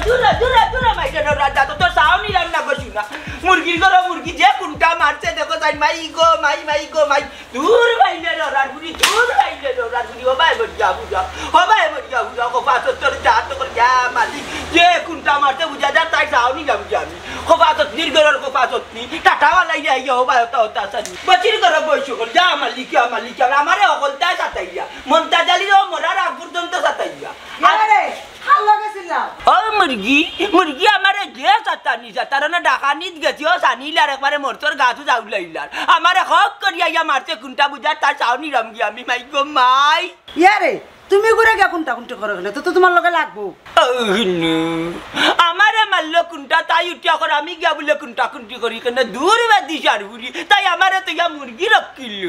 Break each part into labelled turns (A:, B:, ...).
A: জুরা জুরা জুরা মাইরে রাজা তো সাউনি রান্না করছি না মুরগির ঘরে মুরগি যে কোনটা মারছে দেখো তাই মাই গো মাই মাই গো মাই দূর মাইরে রাজগুড়ি দূর মাইরে রাজগুড়ি ও ভাই বড়িয়া বুঝা ও ভাই বড়িয়া বুঝা কো পাঁচ তোর যা তো করে যা মালি যে কোনটা মারছে বুঝা যা তাই সাউনি না বুঝা আমি কো পাঁচ নির্গরের কো পাঁচ নি টাটাওয়া লাইয়া ইয়া ও ভাই তো তাসানি বচির ঘরে বইছো কর যা মালিক আমারে অকলটা সাতাইয়া মনটা জালি ও মরার আগ পর্যন্ত সাতাইয়া
B: আরে হাল্লা গেছিলাম
A: ও মুরগি আমারে যে সাতানি সাতারনা ডাকানিত গেছিও সানিলার একবারে মোরতর গাছু যাউলাইলার আমারে হক করিয়া ইয়া মারছে কোনটা বুঝা তার চাউনি রামগি আমি মাই গো মাই
B: ইয়ারে তুমি ঘুরে গিয়া কোনটা কোনটা করে গেলে তো তোমার লগে লাগবো
A: আমারে মারলো কোনটা তাই উঠিয়া করে আমি গিয়া বলে কোনটা কোনটি করি কেন দূর বাদি সারবুরি তাই আমারে তো ইয়া মুরগি রকিল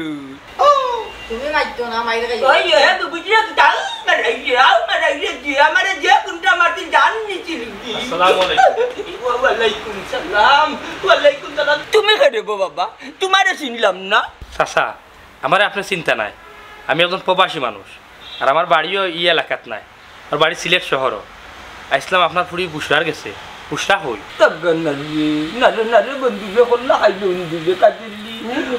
B: তুমি মাইতো না মাইরে গাই
A: ওই হে বুঝিয়া দাও মারাইয়া যে আমারে যে কোনটা মারতে জাননি চিনি
C: আসসালামু আলাইকুম
A: ওয়ালাইকুম সালাম ওয়ালাইকুম সালাম তুমি কেডে গো বাবা তোমারে চিনলাম না
C: চাচা আমার আপনার চিন্তা নাই আমি একজন প্রবাসী মানুষ আর আমার বাড়িও ই এলাকাত নাই আর বাড়ি সিলেট শহরও আসলাম আপনার ফুড়ি বুসরার গেছে বুসরা হই
A: নারে বন্ধুকে করলে খাইলে উন্দিলে কাজেলি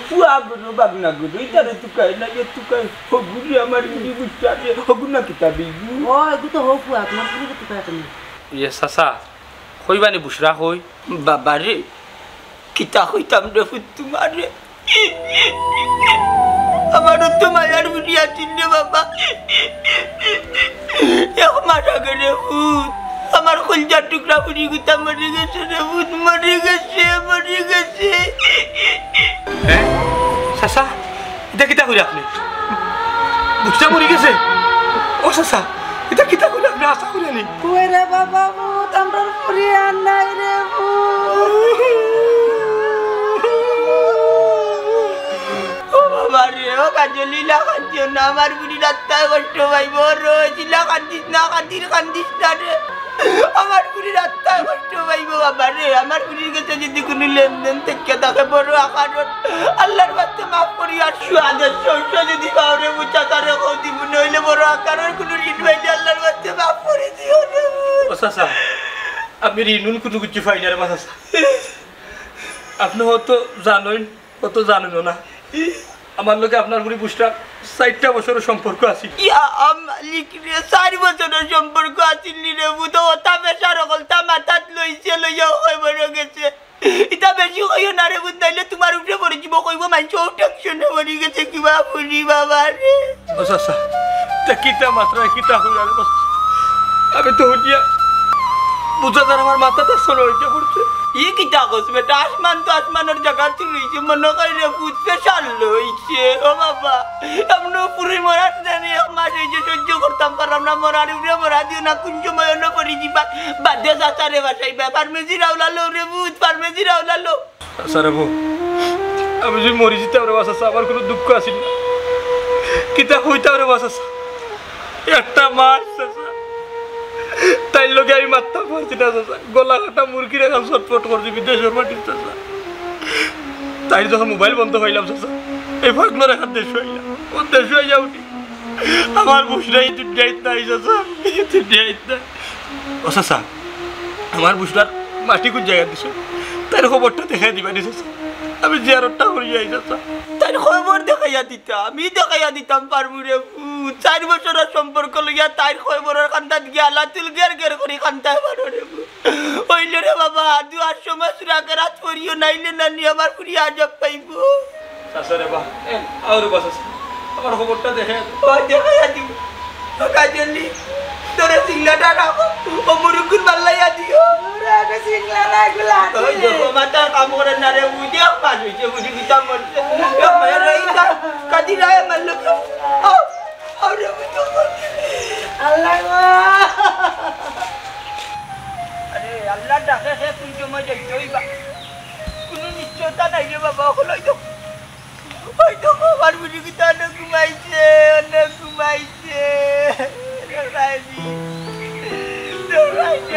A: পুয়া গরু বাগনা গরু ইতারে তুকাই না যে তুকাই হগুরি আমার ইন্দি বুঝতে হগুনা কিতাবি
B: ও এগু তো হোক পুয়া তোমার পুরি তো পায় তুমি
C: ইয়ে চাচা কইবানি বুসরা হই
A: বাবারে কিতা হইতাম রে তোমারে আমারও তো মায়ার বুড়িয়া চিনলে বাবা এক মাস আগে রে ভূত আমার কলজার টুকরা পুরি গুতা মরে গেছে রে ভূত মরে গেছে
C: হ্যাঁ চাচা এটা কিতা কইরা আপনি বুসরা মরি গেছে ও চাচা এটা কিতা কইরা আপনি আশা করেনি
B: কই রে বাবা ভূত আমরা পুরি আর নাই রে
A: বাবারে ও কাজলিলা কাঁদিও না আমার বুড়ি রাস্তায় কষ্ট পাইব রয়েছিলা কান্দিস না রে আমার বুড়ি রাস্তায় কষ্ট পাইব বাবারে আমার বুড়ির কাছে যদি কোনো লেনদেন থেকে তাকে বড় আকারণ আল্লাহর বাস্তে মাফ করি আর সুয়াদের শস্য যদি কাউরে বুঝা তারে কৌদি মনে হইলে বড় আকারের কোনো ঋণ পাইলে আল্লাহর বাস্তে মাফ করে দিও না
C: ও চাচা আপনি ঋণুন কোনো কিছু পাই না রে চাচা আপনি হয়তো জানেন কত জানেন না আমার লোকে আপনার বুড়ি বুসরা 4টা বছরের সম্পর্ক আছে
A: ইয়া মালিক রে 4 বছরের সম্পর্ক আছিল রে বুতো ওটা বেশা রকলটা মাথাত লইয়া হই বড় গেছে ইটা বেশি কইও না রে বুঝাইলে তোমার উপরে পড়ে যাব কইবো মাইছো টেনশনে মরি গেছে কিবা বুড়ি বাবা রে
C: ও চাচা তা কিটা মাত্রা কিটা হইলা রে আমি তো হইয়া বুঝাদার আমার মাথাতে সর হইতে পড়ছে
A: ये किता कोस बेटा आसमान तो आसमान और जगह थी नीचे मनो कर रे पूछ पे चल लो इसे ओ बाबा हमने पूरी मराठ ने एक मास ये सह्य करताम पारलाम ना मरारी रे मरा दियो ना कुछ समय न पड़ी जी बाध्य जाता रे बासाई फार्मेसी रावला लो रे भूत फार्मेसी रावला लो
C: স্যার বাবু আমি যে মরি যেতাম রে বাসা আমার কোনো দুঃখ আসিল না কিতা হইতাম রে বাসা একটা মাস তাই লোকে আমি মারতাম পারছি না চাচা গলা কাটা মুরগির এখন ছটফট করছি বিদেশের মাটির চাচা তাই যখন মোবাইল বন্ধ হইলাম চাচা এই ফাগলোর এখন দেশ হইলাম ও দেশ হইয়া উঠি আমার বুসরাই দুনিয়ায় নাই চাচা দুনিয়ায় নাই ও চাচা আমার বুসরার মাটি কোন জায়গা দিছে তার খবরটা দেখাই দিবানি চাচা আমি জিয়ারতটা করি যাই চাচা
A: তার খবর দেখাইয়া দিতাম আমি দেখাইয়া দিতাম পারবো রে 4 বছরের সম্পর্ক লইয়া তার খবরের কান্দাত গিয়া লাতুল গের করে কান্দায় পারো রে হইলে রে বাবা দুয়ার সময় সুরাকে রাত করিও নাইলে নানি আমার পুরি আজব পাইব
C: চাচা রে বা আর বাসা আমার খবরটা দেখে
A: ও দেখাইয়া দিব কাজলি তোরে সিংলাটা রাখো ও মুরুকুন মাল্লাইয়া দিও
B: ওরে আগে সিংলা নাই গুলা
A: ওই দেখো মাথা কাম করে না রে বুঝে পাস হইছে বুঝি কিতা মরছে এক মায়ের রইতা কাদি রায় মারলো ও আরে বুঝো
B: আল্লাহ
A: আরে আল্লাহ ডাকে হে তুই জমা যাইতই বা কোনো নিশ্চয়তা নাই রে বাবা হলাই তো ওই তো আমার বুঝি কিতা না ঘুমাইছে রাইবি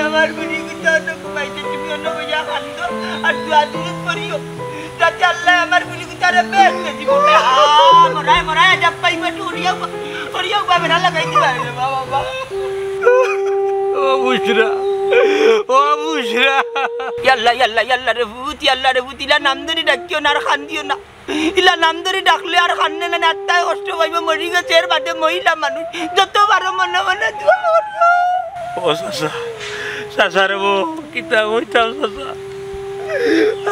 A: আমার বুঝি কিতা না ঘুমাইছে তুমি অন্য বইয়া কান্দো আর দুয়াদুরত করিও যাতে আল্লাহ আমার বুঝি কিতা রে বেশ দিব মরায় যাব পাইবে ওরিয়া পাবে না লাগাই দিবা রে বাবা
C: ও বুসরা ও বুঝরা
A: ইয়াল্লা ইয়াল্লা ইয়াল্লা রে ভূত ইলা নাম ধরে ডাকিও না আর খান্দিও না ইলা নাম ধরে ডাকলে আর খান্নে না আত্মায় কষ্ট পাইব মরি গেছে এর বাদে মহিলা মানুষ যত বারো মনে মনে দোয়া করবো
C: ও চাচা চাচা রে বউ কিতা হইতাম চাচা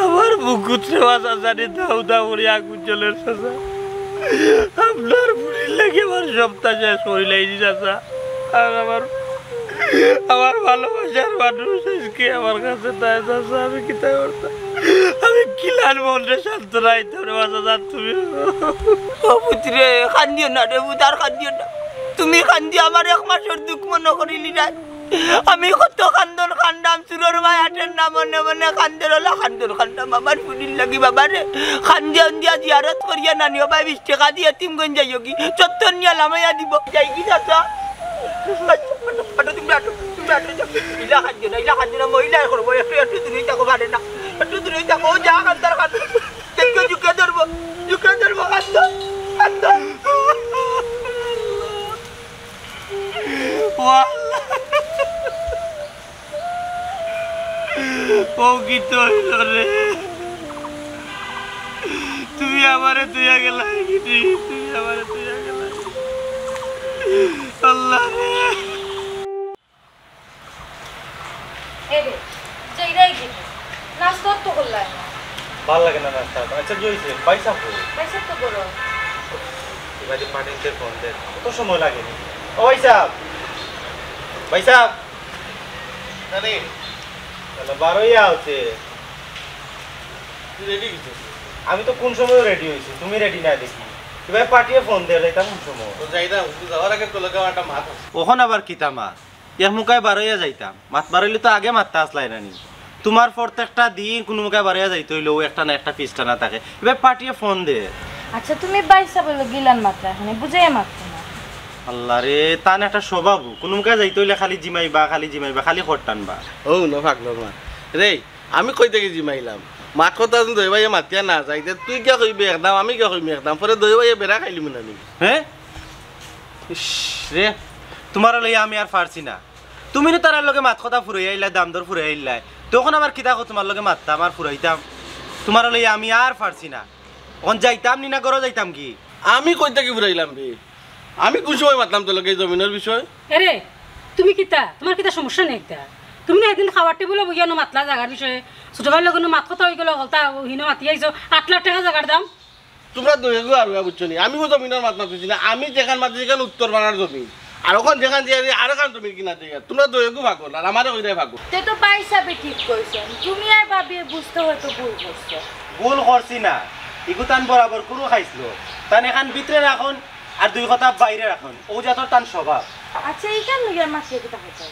C: আমার বুকুত সেবা চাচা রে দাউ দাউ করে আগুন জ্বলের চাচা আপনার বুড়ির লেগে আমার সপ্তাহ শেষ হইলাইনি চাচা আর আমার ভালোবাসার মানুষ আজকে আমার কাছে তাই চাচা আমি কিতা করতাম আমি কিলার মনে শান্ত রাইতাম রে চাচা তুমি
A: ও পুত্রে খান্দিও না রে ভূত আর খান্দিও না তুমি খান্দি আমার এক মাসের দুঃখ মনে করিলি না আমি কত খান্দন খান্দাম চুরোর মায়াটের না মনে মনে খান্দের হলো খান্দন খান্দাম আমার ফুলির লাগি বাবা রে খান্দিয়া দিয়া জিয়ারত করিয়া নানিও ভাই 20 টাকা দিয়ে তিমগঞ্জ যাইও কি চত্বর নিয়ে লামাইয়া দিব যাই কি চাচা তুমি ইলা খান্দিও না মহিলা করবো একটু দূরেই থাকো পারে না একটু দূরেই থাকো যা খান্দার খান্দ ঝুঁকে ধরবো খান্দ
C: ও কি তো হইল রে তুমি আমারে তুইয়া গেলা তুমি আমারে তুইয়া গেলা আল্লাহ রে
D: এরে যাইরাই গেল নাস্তা তো করলাই না
C: ভালো লাগে না নাস্তা আচ্ছা কি হইছে পয়সা কই
D: পয়সা তো করো
C: এবারে পাঠিয়ে ফোন দে কত সময় লাগে ও ভাই সাহেব আরে চলো বারোই আওতে তুই রেডি কিছু আমি তো কোন সময় রেডি হইছি তুমি রেডি না দেখি এবারে পাঠিয়ে ফোন দে যাইতাম কোন সময়
E: তো যাইতাম তুই যাওয়ার আগে তোর লগে একটা মাত আছে
C: ওখন আবার কিতা মাত ইয়ার মুখায় বারোইয়া যাইতাম মাত বারইলে তো আগে মারতে আসলাই নানি তোমার প্রত্যেকটা দিন কোনো মুখায় বারোইয়া যাইতে হইলো একটা না একটা পিসটা না থাকে এবার পাঠিয়ে ফোন দে
D: আচ্ছা তুমি বাইসা বলো গিলান মাত্রা এখানে বুঝাইয়া মাত্রা না
C: আল্লাহ রে তান একটা স্বভাব কোনো মুখায় যাইতে হইলে খালি জিমাইবা খালি খট টানবা
E: ও ন ফাকলো মা রে আমি কই থেকে জিমাইলাম মাত কথা দই ভাই মাতিয়া না যাইতে তুই কিয়া কইবি একদম আমি কিয়া কইবি একদম পরে দই ভাই বেড়া খাইলি মনে আমি
C: হ্যাঁ ইস রে তোমার লইয়া আমি আর পারছি না তুমি না তার লগে মাত কথা ফুরাই আইলা দাম দর ফুরাই আইলাই তখন আমার কিতা তোমার লগে মাততাম আর ফুরাইতাম তোমার লইয়া আমি আর পারছি না এখন যাইতাম নি না ঘর যাইতাম কি
E: আমি কই থেকে ঘুরাইলাম রে আমি কোন সময় মাতলাম তোর লগে জমিনের বিষয়
F: আরে তুমি কিতা তোমার কিতা সমস্যা নেই একটা তুমি না একদিন খাওয়ার টেবিলে বইয়া মাতলা জায়গার বিষয়ে ছোট ভাইয়ের লগে মাত কথা হয়ে গেল হলতা হিনো মাতি আইছো 8 লাখ টাকা জায়গার দাম
E: তোমরা দই গো আর বুঝছো নি আমি জমিনের মাত মাতিছি না আমি যেখান মাতি যেখান উত্তর বানার জমি আর ওখান যেখান যে আর কান জমি কিনা দিয়ে তোমরা দই গো ভাগো আর আমারে কইরাই ভাগো
D: তে তো বাইসাবে ঠিক কইছেন তুমি আর ভাবিয়ে বুঝতে হয়তো ভুল করছো
C: ভুল করছি না ইগুতান বরাবর কোনো খাইছিল তান এখান ভিতরে রাখুন আর দুই কথা বাইরে রাখুন ও জাতর তান স্বভাব
D: আচ্ছা এইখান লগে মাছিয়ে কিটা হইছে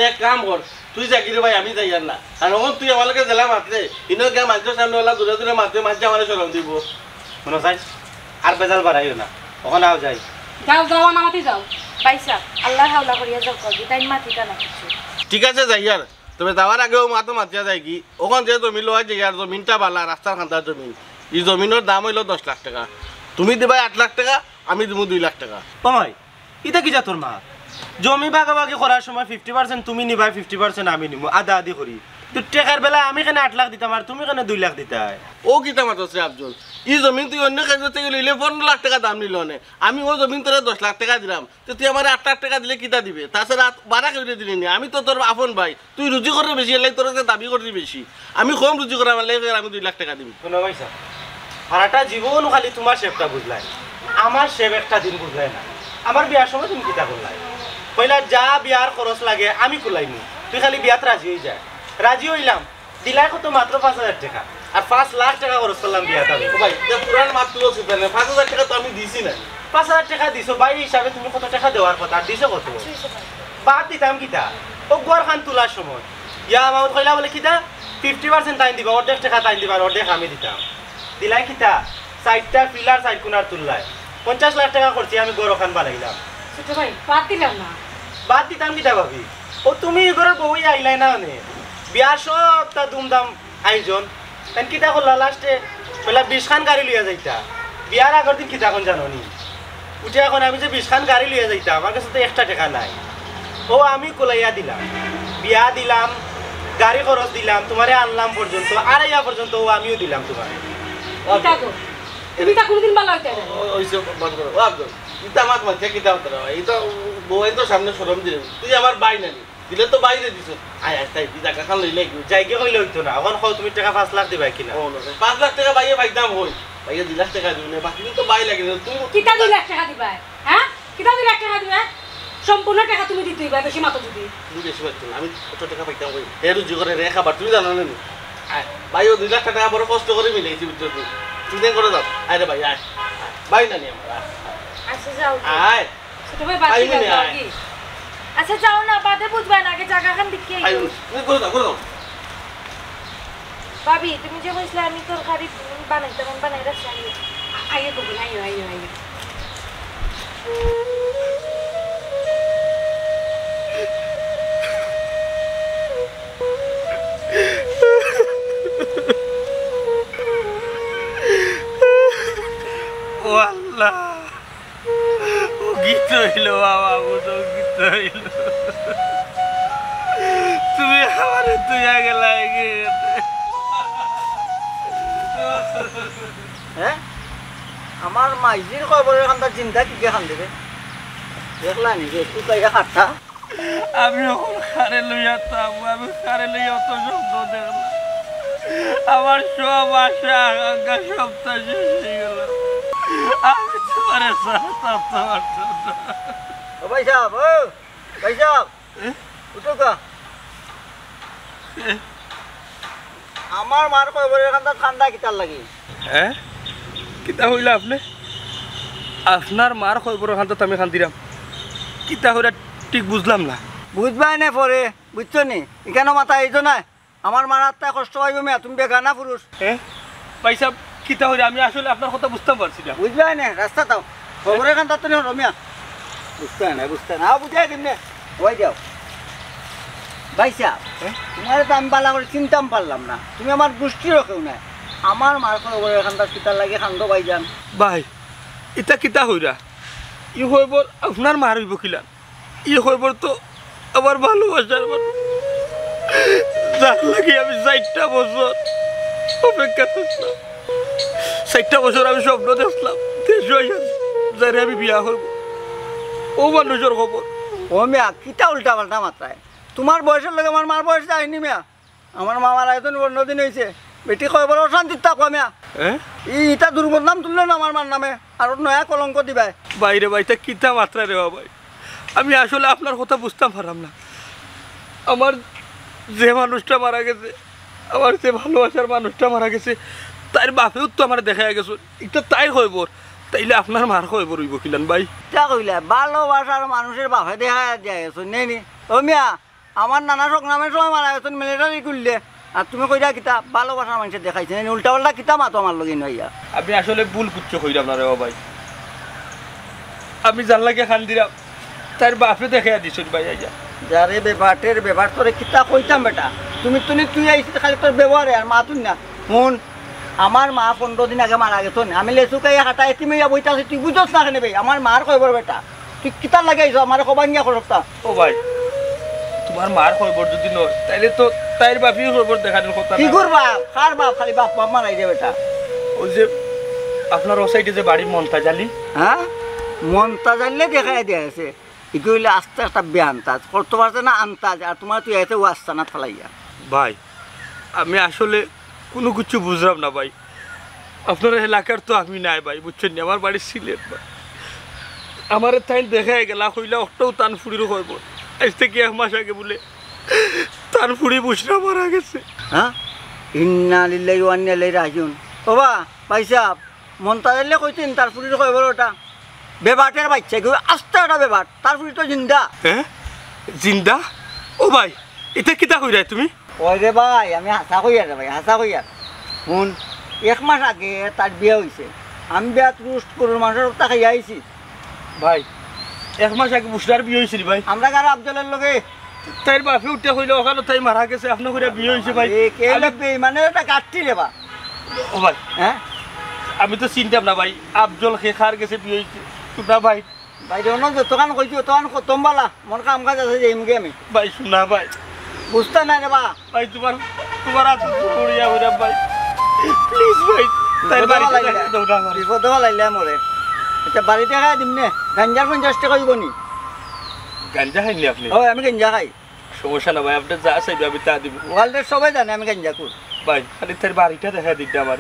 E: এক কাম কর তুই যাকিরে ভাই আমি যাই না আর ওখান তুই আমার লগে জেলা মাতলে ইনো কে মানুষের সামনে ওলা দূরে দূরে মাতে মাঝে আমার সরম দিব
C: মনে চাই আর বেজাল বাড়াইও না ওখানে আও যাই
F: যাও নামাতি যাও
D: বাইসা আল্লাহ হাওলা করিয়া যাও কবি তাই মাটিটা না কিছু
E: ঠিক আছে যাই আর তবে যাওয়ার আগেও মাতো মাতিয়া যায় কি ওখান যে জমি লওয়া যায় আর জমিনটা বালা রাস্তার খান্তার জমিন এই জমিনের দাম হইল 10 লাখ টাকা তুমি দিবা 8 লাখ টাকা আমি দিব 2 লাখ টাকা
C: ওই এটা কি জাতর মা জমি ভাগাভাগি করার সময় 50% তুমি নিবা 50% আমি নিমু আদা আদি করি তো টাকার বেলা আমি কেন 8 লাখ দিতাম আর তুমি কেন 2 লাখ দিতাই
E: ও কিতা মাতছে আফজল এই জমিন তুই অন্য কাজে থেকে লইলে 15 লাখ টাকা দাম নিল নে আমি ও জমিন তোরে 10 লাখ টাকা দিলাম তো তুই আমার 8 লাখ টাকা দিলে কিতা দিবে তাছাড়া বাড়া করে দিলি নি আমি তো তোর আপন ভাই তুই রুজি করে বেশি এলাই তোর দাবি করবি বেশি আমি কম রুজি করা মানে আমি 2 লাখ টাকা দিবি
C: শুনো ভাইসা সারাটা জীবন খালি তোমার শেপটা বুঝলাই আমার শেপ একটা দিন বুঝলাই না আমার বিয়ার সময় তুমি কিতা করলাই কইলা যা বিয়ার খরচ লাগে আমি কুলাইমু তুই খালি বিয়াত রাজি হয়ে যায় রাজি হইলাম দিলাই কত মাত্র 5000 টাকা আর 5 লাখ টাকা খরচ করলাম বিয়াত আমি
E: ভাই যে পুরান মাত তুলো ছিল না 5000 টাকা তো আমি দিছি না
C: 5000 টাকা দিছো ভাই হিসাবে তুমি কত টাকা দেওয়ার কথা দিছো কত বাদ দিতাম কিতা ও গোয়ার খান তোলার সময় ইয়া আমার কইলা বলে কিতা 50% টাইম দিবা অর্ধেক টাকা টাইম দিবা অর্ধেক আমি দিতাম দিলাই কিতা সাইডটা পিলার সাইড কোনার তুললাই 50 লাখ টাকা করছি আমি গরো খান বানাইলাম
F: ছোট ভাই বাদ দিলাম না
C: বাদ দিতাম কিতা ভাবি ও তুমি ঘরের বউই আইলাই না মানে বিয়ার সবটা দুমদাম আয়োজন তাই কিতা করলা লাস্টে বলে 20 খান গাড়ি লইয়া যাইতা বিয়ার আগের দিন কিতা কোন জানো নি উঠে এখন আমি যে 20 খান গাড়ি লইয়া যাইতা আমার কাছে তো 1 টাকা নাই ও আমি কোলাইয়া দিলাম
G: বিয়া দিলাম গাড়ি খরচ দিলাম তোমারে আনলাম পর্যন্ত আর ইয়া পর্যন্ত আমিও দিলাম তোমার
F: কিতা গো তুমি তা কোনদিন ভালো হইতে না
E: ওইসব বন্ধ করো ও আব্দুল ইতা মাত মানছে কিতা হতে রে এই তো বউয়ের তো সামনে শরম দিলেন তুই আমার বাই নানি দিলে তো বাইরে দিছ আয় আয় তাই জায়গা খান লইলে কি
G: যাইকে কইলে হইতো না এখন কও তুমি টাকা 5 লাখ দিবা কিনা
E: ও না 5 লাখ টাকা বাইয়ে বাইদাম হই বাইয়ে 2 লাখ টাকা দিও না বাকি তো বাই লাগে না তুমি
F: কিতা 2 লাখ টাকা দিবা হ্যাঁ কিতা 2 লাখ টাকা দিবা সম্পূর্ণ টাকা তুমি দিতে হইবা বেশি মাত্র যদি
E: তুমি বেশি পাচ্ছ না আমি কত টাকা পাইতাম কই এর জোরে রে খাবার তুমি জানো না আয় বাইও 2 লাখ টাকা বড় কষ্ট করে মিলাইছি ভিতর তুই দেন করে দাও আয় রে ভাই আয় বাই নানি আমার
D: আচ্ছা যাও
E: আয়
F: ছোট ভাই বাকি দাও কি
D: আচ্ছা যাও না বাদে বুঝবা না আগে জায়গাখান দিকে
E: আয় করে দাও
D: ভাবি তুমি যে কইছিলে আমি তরকারি বানাইতাম বানাই রাখছি
F: আইয়ে গো আইয়ে
C: ও আল্লাহ ও গীত হইল বাবা ও তো গীত হইল তুমি আমারে তুই আগে লাগে
A: হ্যাঁ আমার মাইজির খবরের খান্তার চিন্তা কি কে খান দেবে দেখলা নিজে একটু জায়গা খাট্টা
C: আমি এখন খারে লইয়া থাকবো আমি খারে লইয়া অত শব্দ দেখলাম আমার সব আশা আকাঙ্ক্ষা সবটা শেষ হয়ে গেল আমি তোমারে থাকতে পারতাম না
A: ও ভাই সাহেব উঠো কা আমার মার খবরের খান্তার ঠান্ডা কিতার লাগি
C: হ্যাঁ কিতা হইলা আপনি আপনার মার খবর খান তো আমি খান দিলাম কিতা হইলা ঠিক বুঝলাম না
A: বুঝবাই না পরে বুঝছো নি এখানে মাথা এইতো না আমার মার আত্মায় কষ্ট পাইব মেয়া তুমি বেগানা পুরুষ
C: হ্যাঁ ভাই সাহেব কিতা হইলা আমি আসলে আপনার কথা বুঝতে পারছি না
A: বুঝবাই না রাস্তা তাও খবরের খান্তার তো রমিয়া বুঝতে না বুঝাই দিম নে ওই যাও ভাই সাহেব তোমার তো আমি পালা করে চিন্তাম পারলাম না তুমি আমার গোষ্ঠী রকেও না আমার মার খবরের খান্তার কিতার লাগে খান্দ ভাই যান
C: ভাই এটা কিতা হইরা ই খবর আপনার মার হইব কিলা ই খবর তো আমার ভালোবাসার মানুষ যার লাগে আমি 4টা বছর অপেক্ষা করছিলাম 4টা বছর আমি স্বপ্ন দেখলাম যারে আমি বিয়া করব ও মানুষের খবর
A: ও মিয়া কিতা উল্টা পাল্টা মাত্রায় তোমার বয়সের লগে আমার মার বয়স যায়নি মিয়া আমার মামার আয়তন অন্যদিন হয়েছে বেটি খবর অশান্তির থাকো মিয়া
C: হ্যাঁ
A: ইটা দুর্বদনাম তুললে না আমার মার নামে আর নয়া কলঙ্ক দিবাই
C: বাইরে বাইটা কিতা মাত্রা রে ভাই আমি আসলে আপনার কথা বুঝতাম পারলাম না আমার যে মানুষটা মারা গেছে আমার যে ভালোবাসার মানুষটা মারা গেছে তার বাপেও তো আমার দেখা গেছে এটা তাই খবর তাইলে আপনার মার খবর হইব কিলান ভাই
A: তা কইলা ভালোবাসার মানুষের বাপে দেখা যায় নেই ও মিয়া আমার নানা শোক নামের সময় মারা গেছেন মিলিটারি করলে আর তুমি কইরা কিতা ভালোবাসার মানুষের দেখাইছে উল্টা পাল্টা কিতা মাতো আমার লগে নইয়া
C: আমি আসলে ভুল কুচ্ছ হইলাম না রে ভাই আমি জান লাগে খান দিলাম তার বাপে দেখা দিছুন ভাই আইয়া
A: যারে বেবাটের ব্যবহার করে কিতা কইতাম বেটা তুই আইছিস খালি তোর ব্যবহারে আর মা তুই না শুন আমার মা 15 দিন আগে মারা গেছ আমি লেচুকাই হাঁটা এতিমাইয়া বইতা আছি তুই বুঝছ না কেন ভাই আমার মার খবর বেটা তুই কিতার লাগে আইছ আমার খবর নিয়া করতা
C: ও ভাই তোমার মার খবর যদি নয় তাইলে তো তাইর বাপির খবর দেখানোর কথা
A: কি করবা কার বাপ খালি বাপ বাপ মারাই দে বেটা
C: ওই যে আপনার ও সাইডে যে বাড়ি মনটা জালি
A: হ্যাঁ মনটা জানলে দেখাই দিয়ে আছে এগুলো হইলে আস্তে আস্তে বেআন্তাজ করতে পারছে না আন্তাজ আর তোমার তুই এসে ও আসছে না থালাইয়া
C: ভাই আমি আসলে কোনো কিছু বুঝলাম না ভাই আপনার এলাকার তো আমি নাই ভাই বুঝছেন না আমার বাড়ি সিলেট ভাই আমার তাই দেখা গেলা হইলে অট্টাও তান ফুড়ির হইব আজ থেকে 1 মাস আগে বলে তান ফুড়ি বুঝরা মারা গেছে
A: হ্যাঁ ইন্না লিল্লাহি ওয়া ইন্না ইলাইহি রাজিউন বাবা ভাই সাহেব মনটা জানলে কইতেন তার ফুড়ির খবর ওটা বেবাটের বাচ্চা কেউ আস্তে একটা বেবাট তার ফুড়ি তো জিন্দা
C: হ্যাঁ জিন্দা ও ভাই এটা কিতা কইরা তুমি
A: ওই রে ভাই আমি হাসা কইয়া রে ভাই হাসা কইয়া শুন 1 মাস আগে তার বিয়ে হয়েছে আমি বিয়া রুস্ট করুন মানুষের টাকা আইছি
C: ভাই 1 মাস আগে বুসরার বিয়ে হয়েছিল ভাই
A: আমরা কারো আফজলের লগে
C: তাই বাপে উঠে হইলে ওখানে তাই মারা গেছে আপনার করে বিয়ে হয়েছে ভাই
A: কে লাগবে মানে এটা কাটতি রে বা
C: ও ভাই
A: হ্যাঁ
C: আমি তো চিনতাম না ভাই আফজল খার গেছে বিয়ে হয়েছে শুনা ভাই
A: ভাই যখন যতক্ষণ কইছি তখন খতম বালা মন কাম কাজ আছে যে মুগে আমি
C: ভাই শুনা ভাই
A: বুঝতে না রে বা
C: ভাই তোমার হাত পড়িয়া হইরা ভাই প্লিজ ভাই তাই বাড়িতে দেখা দাও না আমার
A: বিপদ লাইলে মরে এটা বাড়িতে খাই দিম নে গাঞ্জার 50 টাকা দিব নি
C: গাঞ্জা খাইনি আপনি
A: ওই আমি গাঞ্জা খাই
C: সমস্যা না ভাই আপনি যা চাইবে আমি তা দিব
A: ওয়ার্ল্ডের সবাই জানে আমি গাঞ্জা করি
C: ভাই খালি তার বাড়িটা দেখা দিতে আমার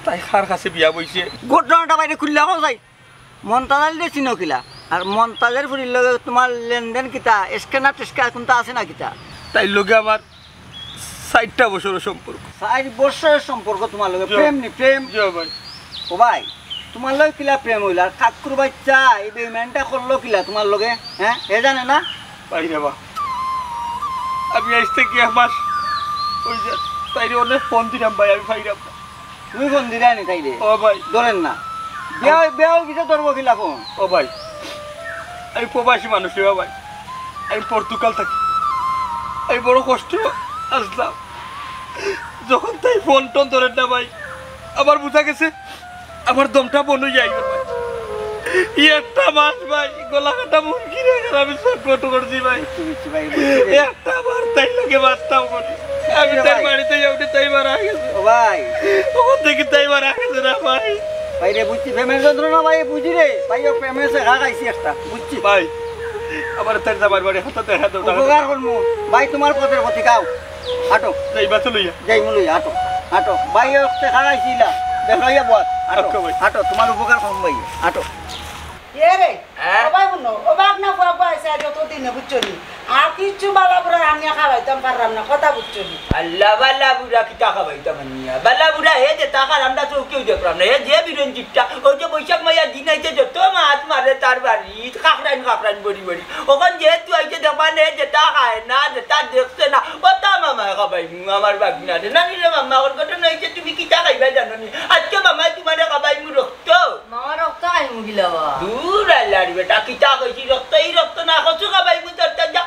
C: তাই খার কাছে বিয়া বইছে
A: ঘটনাটা বাইরে খুললে হোক যাই মন্তাজাল দিয়ে চিনো কিলা আর মন্তাজের ফুরির লগে তোমার লেনদেন কিতা স্ক্যানার টেস্কার কোনটা আছে না কিতা
C: তাই লগে আমার 60টা বছরের সম্পর্ক
A: 4 বছরের সম্পর্ক তোমার লগে প্রেম নি প্রেম
C: জি ভাই
A: ও ভাই তোমার লগে কিলা প্রেম হইল আর ঠাকুর বাচ্চা এই বেইমানটা করলো কিলা তোমার লগে হ্যাঁ এ জানে না
C: ভাই রে বা আমি আজ থেকে আমার ওই যে তাইরে অনেক ফোন দিলাম ভাই আমি ভাইরাম
A: তুমি ফোন দিলা নি তাইরে
C: ও ভাই
A: ধরেন না বিয়া কিছু ধরবো কিলা ফোন
C: ও ভাই আমি প্রবাসী মানুষ রে ভাই আমি পর্তুগাল থাকি আমি বড় কষ্ট আসলাম যখন তাই ফোন টোন ধরেন না ভাই আমার বুঝা গেছে আমার দমটা বন্ধ যাই ভাই একটা মাস ভাই গলা কাটা মুরগি রে আমি সব করছি ভাই একটা বার তাই লাগে বাঁচতাম করি আমি তাই বাড়িতে যাওয়াতে তাই মারা গেছে
A: ও ভাই
C: ওখান থেকে তাই মারা গেছে না ভাই
A: ভাই রে বুঝছি প্রেমের যন্ত্রণা ভাই বুঝি রে ভাই ও প্রেমের সে খাইছি একটা বুঝছি
C: ভাই আমার তাই যাবার বাড়ি হাতে দেখা দাও
A: উপকার করমু ভাই তোমার পথের পথে খাও হাঁটো
C: যাইবা তো লইয়া
A: যাই মুলই হাঁটো হাঁটো ভাই ও খাইছিলা দেখাইয়া বল হাঁটো
C: ভাই।
A: হাঁটো তোমার উপকার করম ভাই হাঁটো
B: এ রে ও ভাই বুনো ও বাপ না পড়া পয়সা যত দিনে বুঝছো নি আর কিছু বালা বুড়া রান্না খাওয়াইতাম পারলাম না কথা বুঝছো নি
A: আল্লাহ বালা বুড়া কি টাকা পাইতাম নিয়া বালা বুড়া হে যে টাকা আমরা তো কেউ দেখলাম না হে যে বিরন চিপটা ওই যে বৈশাখ মাইয়া দিন আইছে যত মাছ মারে তার বাড়ি খাকরাইন বড়ি বড়ি ওখান যেহেতু আইছে দেখবা নে যে টাকা খায় না যে তার দেখছে না ও তা মামা খাবাই আমার বাগনা রে না নিলে মামা ওর ঘটনা হয়েছে তুমি কি টাকা খাইবা জানো নি আজকে মামাই তোমার খাবাই মু রক্ত
D: মামা রক্ত খাই মুগিলা বা
A: দূর আল্লাহ রে বেটা কি টাকা হয়েছি রক্ত এই রক্ত না কচু খাবাই মু তোর যা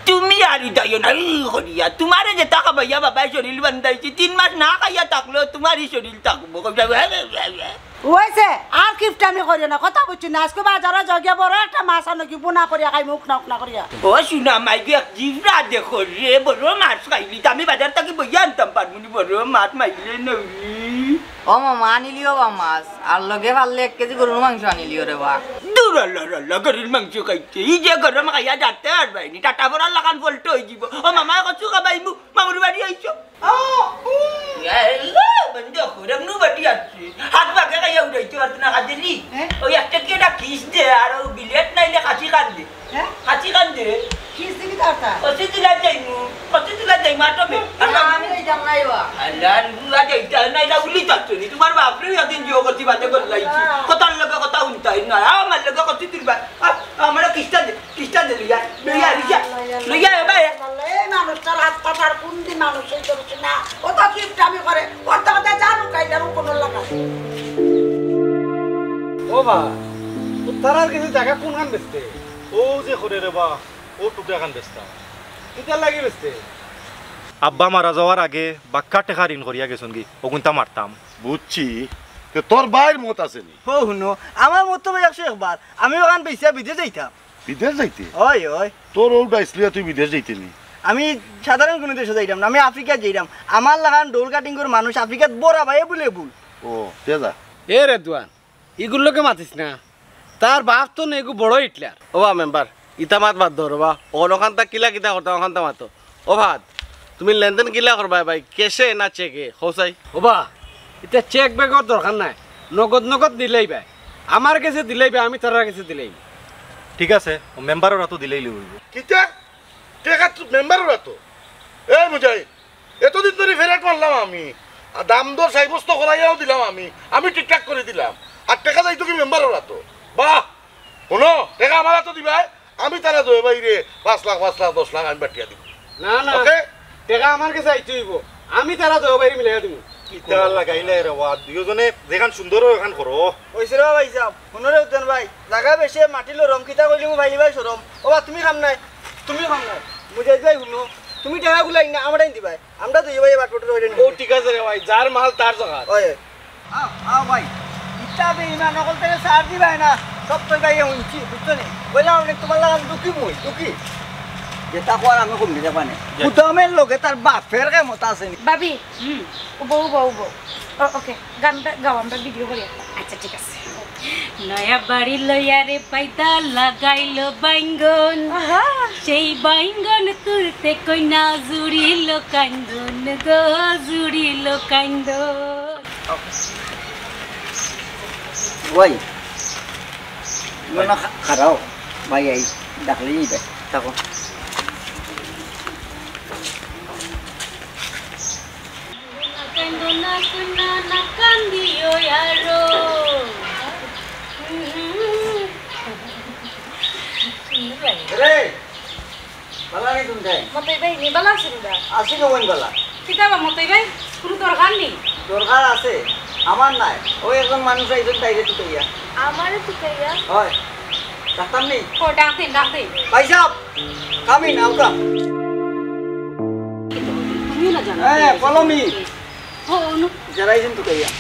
A: তুমি আর ইদাইও না করিয়া তোমারে যে টাকা পাইয়া বাবাই শরীর বান্ধাইছি 3 মাস না খাইয়া থাকলেও তোমারই শরীর থাকবো
B: হয়েছে আর কিপটামি করিও না কথা বুঝছি না আজকে বাজারে জগিয়া বড় একটা মাছ আনো কি বুনা করিয়া খাই মুখ না করিয়া
A: ও শুনা মাইকে এক জিভরা দেখো রে বড় মাছ খাইলি আমি বাজার থেকে বইয়া আনতাম পারবনি বড় মাছ মাইলে নইলি
D: ও মামা আনিলিও বা মাছ আর লগে পারলে 1 কেজি গরুর মাংস আনিলিও রে বা
A: দূর আল্লাহ গরুর মাংস খাইছে এই যে গরম খাইয়া যাতে আর বাইনি টাটা বড় লাগান ফলটো হয়ে যাব ও মামা কচু খাবাই মু মামুর বাড়ি আইছো বন্ধ করে নু বাড়ি আছে হাত বাগে খাইয়া উড়াইছো আর না খাদিলি ওই একটা কি একটা কিস দে আর ও বিলেট নাইলে কাছি কান দে
B: হ্যাঁ
A: কাছি কান দে
B: কিস দিবি তারটা
A: কচু দিলা যাইমু আটবে
D: আমি এই জাম নাই বা
A: আল্লাহ নুলা যাইতা নাইলা উলি যাচ্ছনি তোমার বাপরে একদিন জিও করতে বাতে করে লাইছি কথার লগে কথা উনতাই না আমার লগে কথা দিবা আমরা কিস্তা দে লইয়া ভাই
B: এই মানুষটার হাত পাতার কুন্দি মানুষ এই করছে না ও তো কিপটামি করে কথা কথা জানো কাইদার কোনো লাগা
G: ও বা তারার কিছু জায়গা কোনখান বেচতে ও যে করে রে বা ও টুকরা খান বেচতা কিতা লাগি বেচতে আব্বা মারা যাওয়ার আগে বাক্কা টেকা ঋণ করিয়া গেছন কি ওগুনটা মারতাম
H: বুঝছি তো তোর ভাইয়ের মত আছে নি
A: ও হুনো আমার মত ভাই একশো একবার আমি ওখান পয়সা বিদেশ যাইতাম
H: বিদেশ যাইতে
A: ওই ওই
H: তোর ওটা ইসলিয়া তুই বিদেশ যাইতে নি
A: আমি সাধারণ কোনো দেশে যাইতাম না আমি আফ্রিকা যাইতাম আমার লাগান ডোল কাটিং করে মানুষ আফ্রিকাত বড়া ভাই বলে ভুল
H: ও তেজা
E: এ রে দুয়ান ইগুলোকে মাতিস না তার বাপ তো নেগু বড় হিটলার ও বা মেম্বার ইতা মাত বাদ ধরো বা ওখান তা কিলা কিতা করতাম ওখান তা মাতো ও ভাত তুমি লেনদেন কিলা করবা ভাই কেশে না চেকে হোসাই
I: ও বা এটা চেক ব্যাগর দরকার নাই নগদ দিলেই ভাই আমার কাছে দিলেই ভাই আমি তার কাছে দিলেই
G: ঠিক আছে ও মেম্বাররা তো দিলেই লইব
H: কিটা টেকা তো মেম্বাররা তো এ বুঝাই এতদিন ধরে ফেরাট মারলাম আমি আর দাম দর সাব্যস্ত করাইয়াও দিলাম আমি ঠিকঠাক করে দিলাম আর টাকা যাইতো কি মেম্বাররা তো বাহ শোনো টাকা আমার তো দিবাই আমি তারা দেবো বাইরে 5 লাখ 10 লাখ আমি বাটিয়া দিব
I: না না
H: ওকে
I: টাকা আমার কাছে আইতে হইব আমি তারা দেব বাইরে মিলাই দিব
G: কিতা লাগাইলে রে ওয়া দুজনে যেখান সুন্দর ওখান করো
A: ওইসে রে ভাই সাহেব শুনরে উদ্যান ভাই জায়গা বেশি মাটিলো রম কিতা কইলি মু ভাইলি ভাই সরম ও বা তুমি খাম নাই মুজাই ভাই শুনো তুমি টাকা গুলাই না আমরাই দিবাই আমরা দুই ভাই বাটপটর হইলেন
E: ও ঠিক আছে রে ভাই যার মাল তার জায়গা
A: ওই আও ভাই ইটা বে ইনা নকল থেকে সার দিবাই না সব তো গাইয়ে উঠছি বুঝছো নি বললাম অনেক তোমার লাগান দুঃখী মই দুঃখী যেটা কোয়ার আমি কমে যাবা না উদামের লোকে তার বাপের কেমত আছে নি
D: ভাবি বউ বউ বউ ওকে গানটা গাও আমরা ভিডিও করি আচ্ছা ঠিক আছে নয়া বাড়ি লইয়া রে পাইতা লাগাইল বাইঙ্গন সেই বাইঙ্গন তুলতে কইনা জুড়িল কান্দন গো জুড়িল কান্দন
A: ওই না খারাও ভাই আই ডাকলেই যাই থাকো
D: কান্দনা কুনা না কান্দিও ইয়ারো
A: রে বালা নি তুমি যাই
D: মতই ভাই নি বালা আছে না
A: আসি না ওই বালা
D: কিতাবা মতই ভাই কোনো দরকার নেই
A: দরকার আছে আমার নাই ওই একজন মানুষ আইছেন তাইরে তুইয়া
D: আমারে তো কইয়া
A: হয় ডাক্তার নেই
D: ও ডাকতে ডাকতে
A: ভাই সাহেব কামি নাও কা
F: তুমিও না জানো
A: কলমি
F: ও অনু
A: জরাইছেন তুইয়া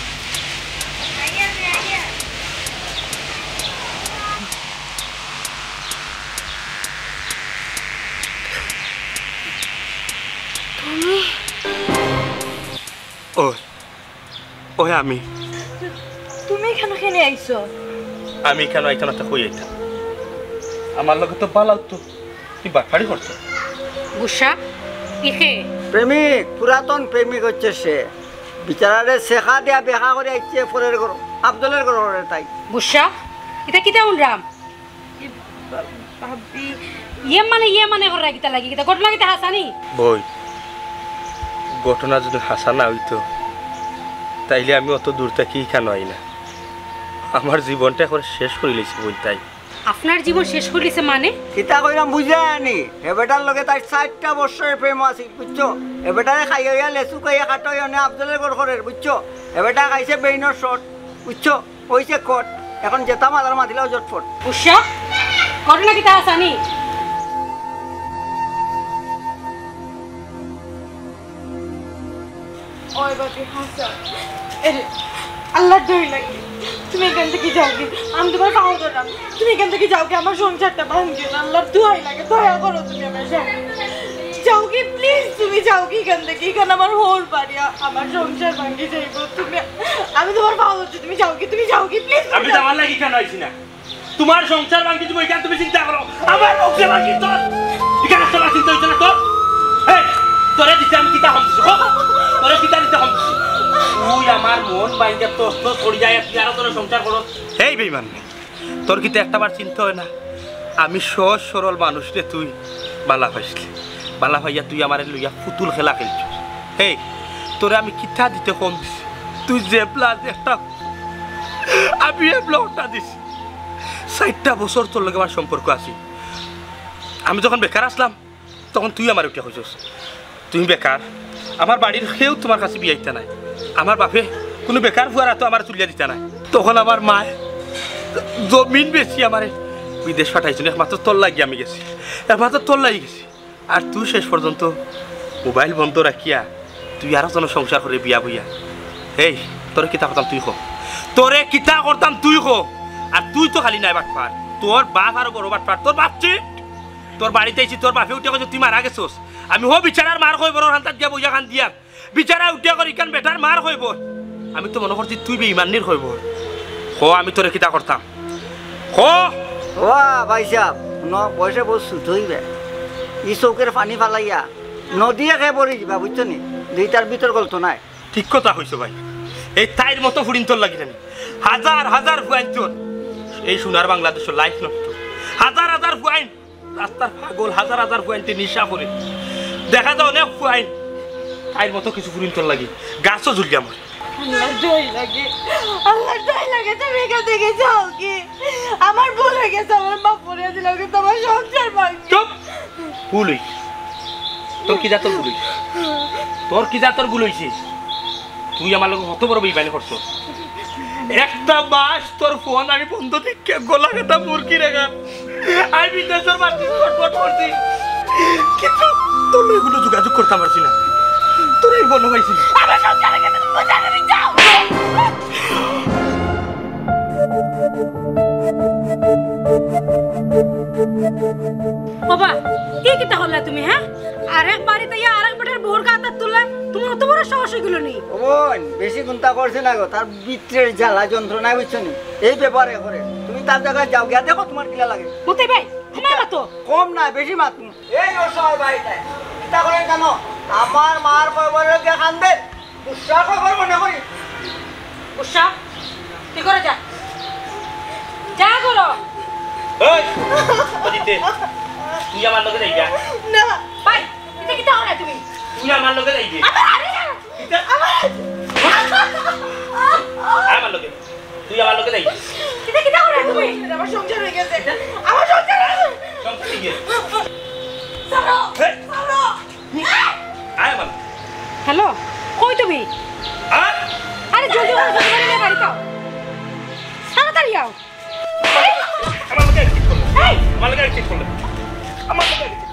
C: ওই আমি
D: তুমি কেন কেনে আইছো
C: আমি কেন আইতাম একটা কই আইতাম আমার লগে তো পালাও তো কি বাটপাড়ি করছো
F: গুসা ইহে
A: প্রেমিক পুরাতন প্রেমিক হচ্ছে সে বিচারারে শেখা দিয়া বেহা করে আইছে পরের ঘর আব্দুলের ঘর তাই
F: গুসা এটা কিতা উনরাম
D: ভাবি
F: ইয়ে মানে করে কিতা লাগি কিতা ঘটনা কিতা হাসানি
C: বই ঘটনা যদি হাসা না হইতো তাইলে আমি অত দূর থেকে কেন আই না আমার জীবনটা এখন শেষ করে লেছি বই তাই
F: আপনার জীবন শেষ করিছে মানে
A: কিতা কইরাম বুঝে আনি এবেটার লগে তাই 60টা বছরের প্রেম আছে বুঝছো এবেটারে খাইয়া লেসু খাইয়া কাটই অনে আব্দুলের ঘর করে বুঝছো এবেটা খাইছে বেইনর শট বুঝছো কইছে কট এখন যেতা মাদার মাতিলাও জটফট
F: গুসা ঘটনা কিতা হাসানি
D: ওই বাপি হাসা এরে আল্লাহ দই লাগে তুমি এখান থেকে যাও কি আমি তোমার পাও ধরলাম তুমি এখান থেকে যাও কি আমার সংসারটা ভাঙবে না আল্লাহর দোহাই লাগে দয়া করো তুমি আমার সাথে যাও কি প্লিজ তুমি যাও কি এখান থেকে এখানে আমার হোল পারিয়া আমার সংসার ভাঙে যাইব তুমি আমি তোমার পাও ধরছি তুমি যাও কি প্লিজ
C: আমি যাওয়ার লাগি কেন আইছি না তোমার সংসার ভাঙি তুমি এখানে তুমি চিন্তা করো আমার সংসার ভাঙি তোর এখানে চলা চিন্তা হইছে না তোর এই তোরে দিতে আমি কিতা হমছি তোরে কিতা দিতে হমছি তুই আমার মন বাইঙ্গা তো পড়ি যায় তুই আরো তোর সংসার করো এই বেইমান তোর কিতা একটাবার চিন্তা হয় না আমি সহজ সরল মানুষ রে তুই বালা পাইছিলি বালা ভাইয়া তুই আমার লইয়া পুতুল খেলা খেলছ এই তোরে আমি কিতা দিতে কম দিছি তুই যে প্লাস একটা আমি এ ব্লকটা দিছি 60টা বছর তোর লগে আমার সম্পর্ক আছে আমি যখন বেকার আসলাম তখন তুই আমার উঠে হইছস তুমি বেকার আমার বাড়ির কেউ তোমার কাছে বিয়াইতা নাই আমার বাপে কোনো বেকার ফুয়ারা তো আমার তুলিয়া দিতা নাই তখন আমার মায় জমিন বেশি আমার বিদেশ পাঠাইছিল একমাত্র তোর লাগি আমি গেছি একমাত্র তোর লাগি গেছি আর তুই শেষ পর্যন্ত মোবাইল বন্ধ রাখিয়া তুই আরো জন সংসার করে বিয়া বইয়া এই তোরে কিতা করতাম তুই তোরে কিতা করতাম তুই আর তুই তো খালি নাই বাটপার তোর বাপ আরো বড় বাটপার তোর বাপ চিট তোর বাড়িতে এসে তোর বাপে উঠে গেছে তুই মারা গেছোস আমি হো বিচারার মার হইব হান্তাত গিয়া বইয়া খান দিয়া বিচারা উঠে করি কান বেটার মার হইব আমি তো মনে করছি তুই বেঈমানির হইব আমি তোরে কিতা করতাম
A: ভাই সাহেব বয়সে বহু সুত হইবে ই চৌকের পানি ফালাইয়া নদীয়ে খেয়ে পড়ি যাবা বুঝছো নি দুইটার ভিতর গল্প নাই
C: ঠিক কথা হইছো ভাই এই তাইর মতো ফুরিন তোর লাগি জানি হাজার হাজার ফুয়াইন তোর এই সোনার বাংলাদেশের লাইফ নষ্ট হাজার হাজার ফুয়াইন রাস্তার পাগল হাজার হাজার ফুয়াইনতে নিশা করে দেখা যায় অনেক ফুয়াইন তাইর মতো কিছু ফুরিন তোর লাগি গাছও ঝুলি আমার
D: আল্লাহর দোহাই লাগে তুমি এখান থেকে যাও কি আমার ভুল হয়ে গেছে আমার মা পড়ে দিল কি তোমার সংসার ভাঙবে
C: চুপ ভুল হইছে তোর কি জাতর ভুল হইছে তোর কি জাতর ভুল হইছে তুই আমার লোক কত বড় বেইমানি করছস একটা মাস তোর ফোন আমি বন্ধ থেকে গলা কাটা মুরগি রেখা আমি বিদেশের বাড়ি ফটফট করছি কিন্তু তোর এগুলো যোগাযোগ করতে পারছি না তোর এই বন্ধ পাইছি
D: আমার সংসারে কেন তুমি বোঝাতে যাও
F: সাহস হইগুলো নি
A: বোন বেশি চিন্তা করছে না গো, তার বিত্রের জ্বালা যন্ত্রণা বুঝছো নি, এই ব্যাপারে করে তুমি তার জায়গায় যাও গিয়া দেখো তোমার কিলা লাগে।
F: মতাই ভাই আমার তো
A: কম না বেশি মাত এই অসহায় বাড়িটায় চিন্তা করেন কেন? আমার মার খবরে গিয়ে কান্দে উৎসাহ খবর মনে করি।
F: উষা তুই করে যা যা করো।
C: এই বলিতে তুই আমার লগে যাইবা
D: না
F: ভাই এটা কি তাও না তুমি
C: তুই আমার লগে যাইবি আমার লগে তুই আমার লগে যাইবি
F: এটা কি তাও না তুমি
D: আমার সংসার হয়ে গেছে, আমার সংসার
C: সংসার কি
D: ছাড়ো
C: হেই।
D: ছাড়ো।
C: আয় আমার
F: হ্যালো কই তুমি?
C: আর
F: আরে জলদি করো জলদি করে নে বাড়ি যাও তাড়াতাড়ি আও।
C: আমার লগে ঠিক করলে আমার লগে ঠিক করলে আমার লগে ঠিক করলে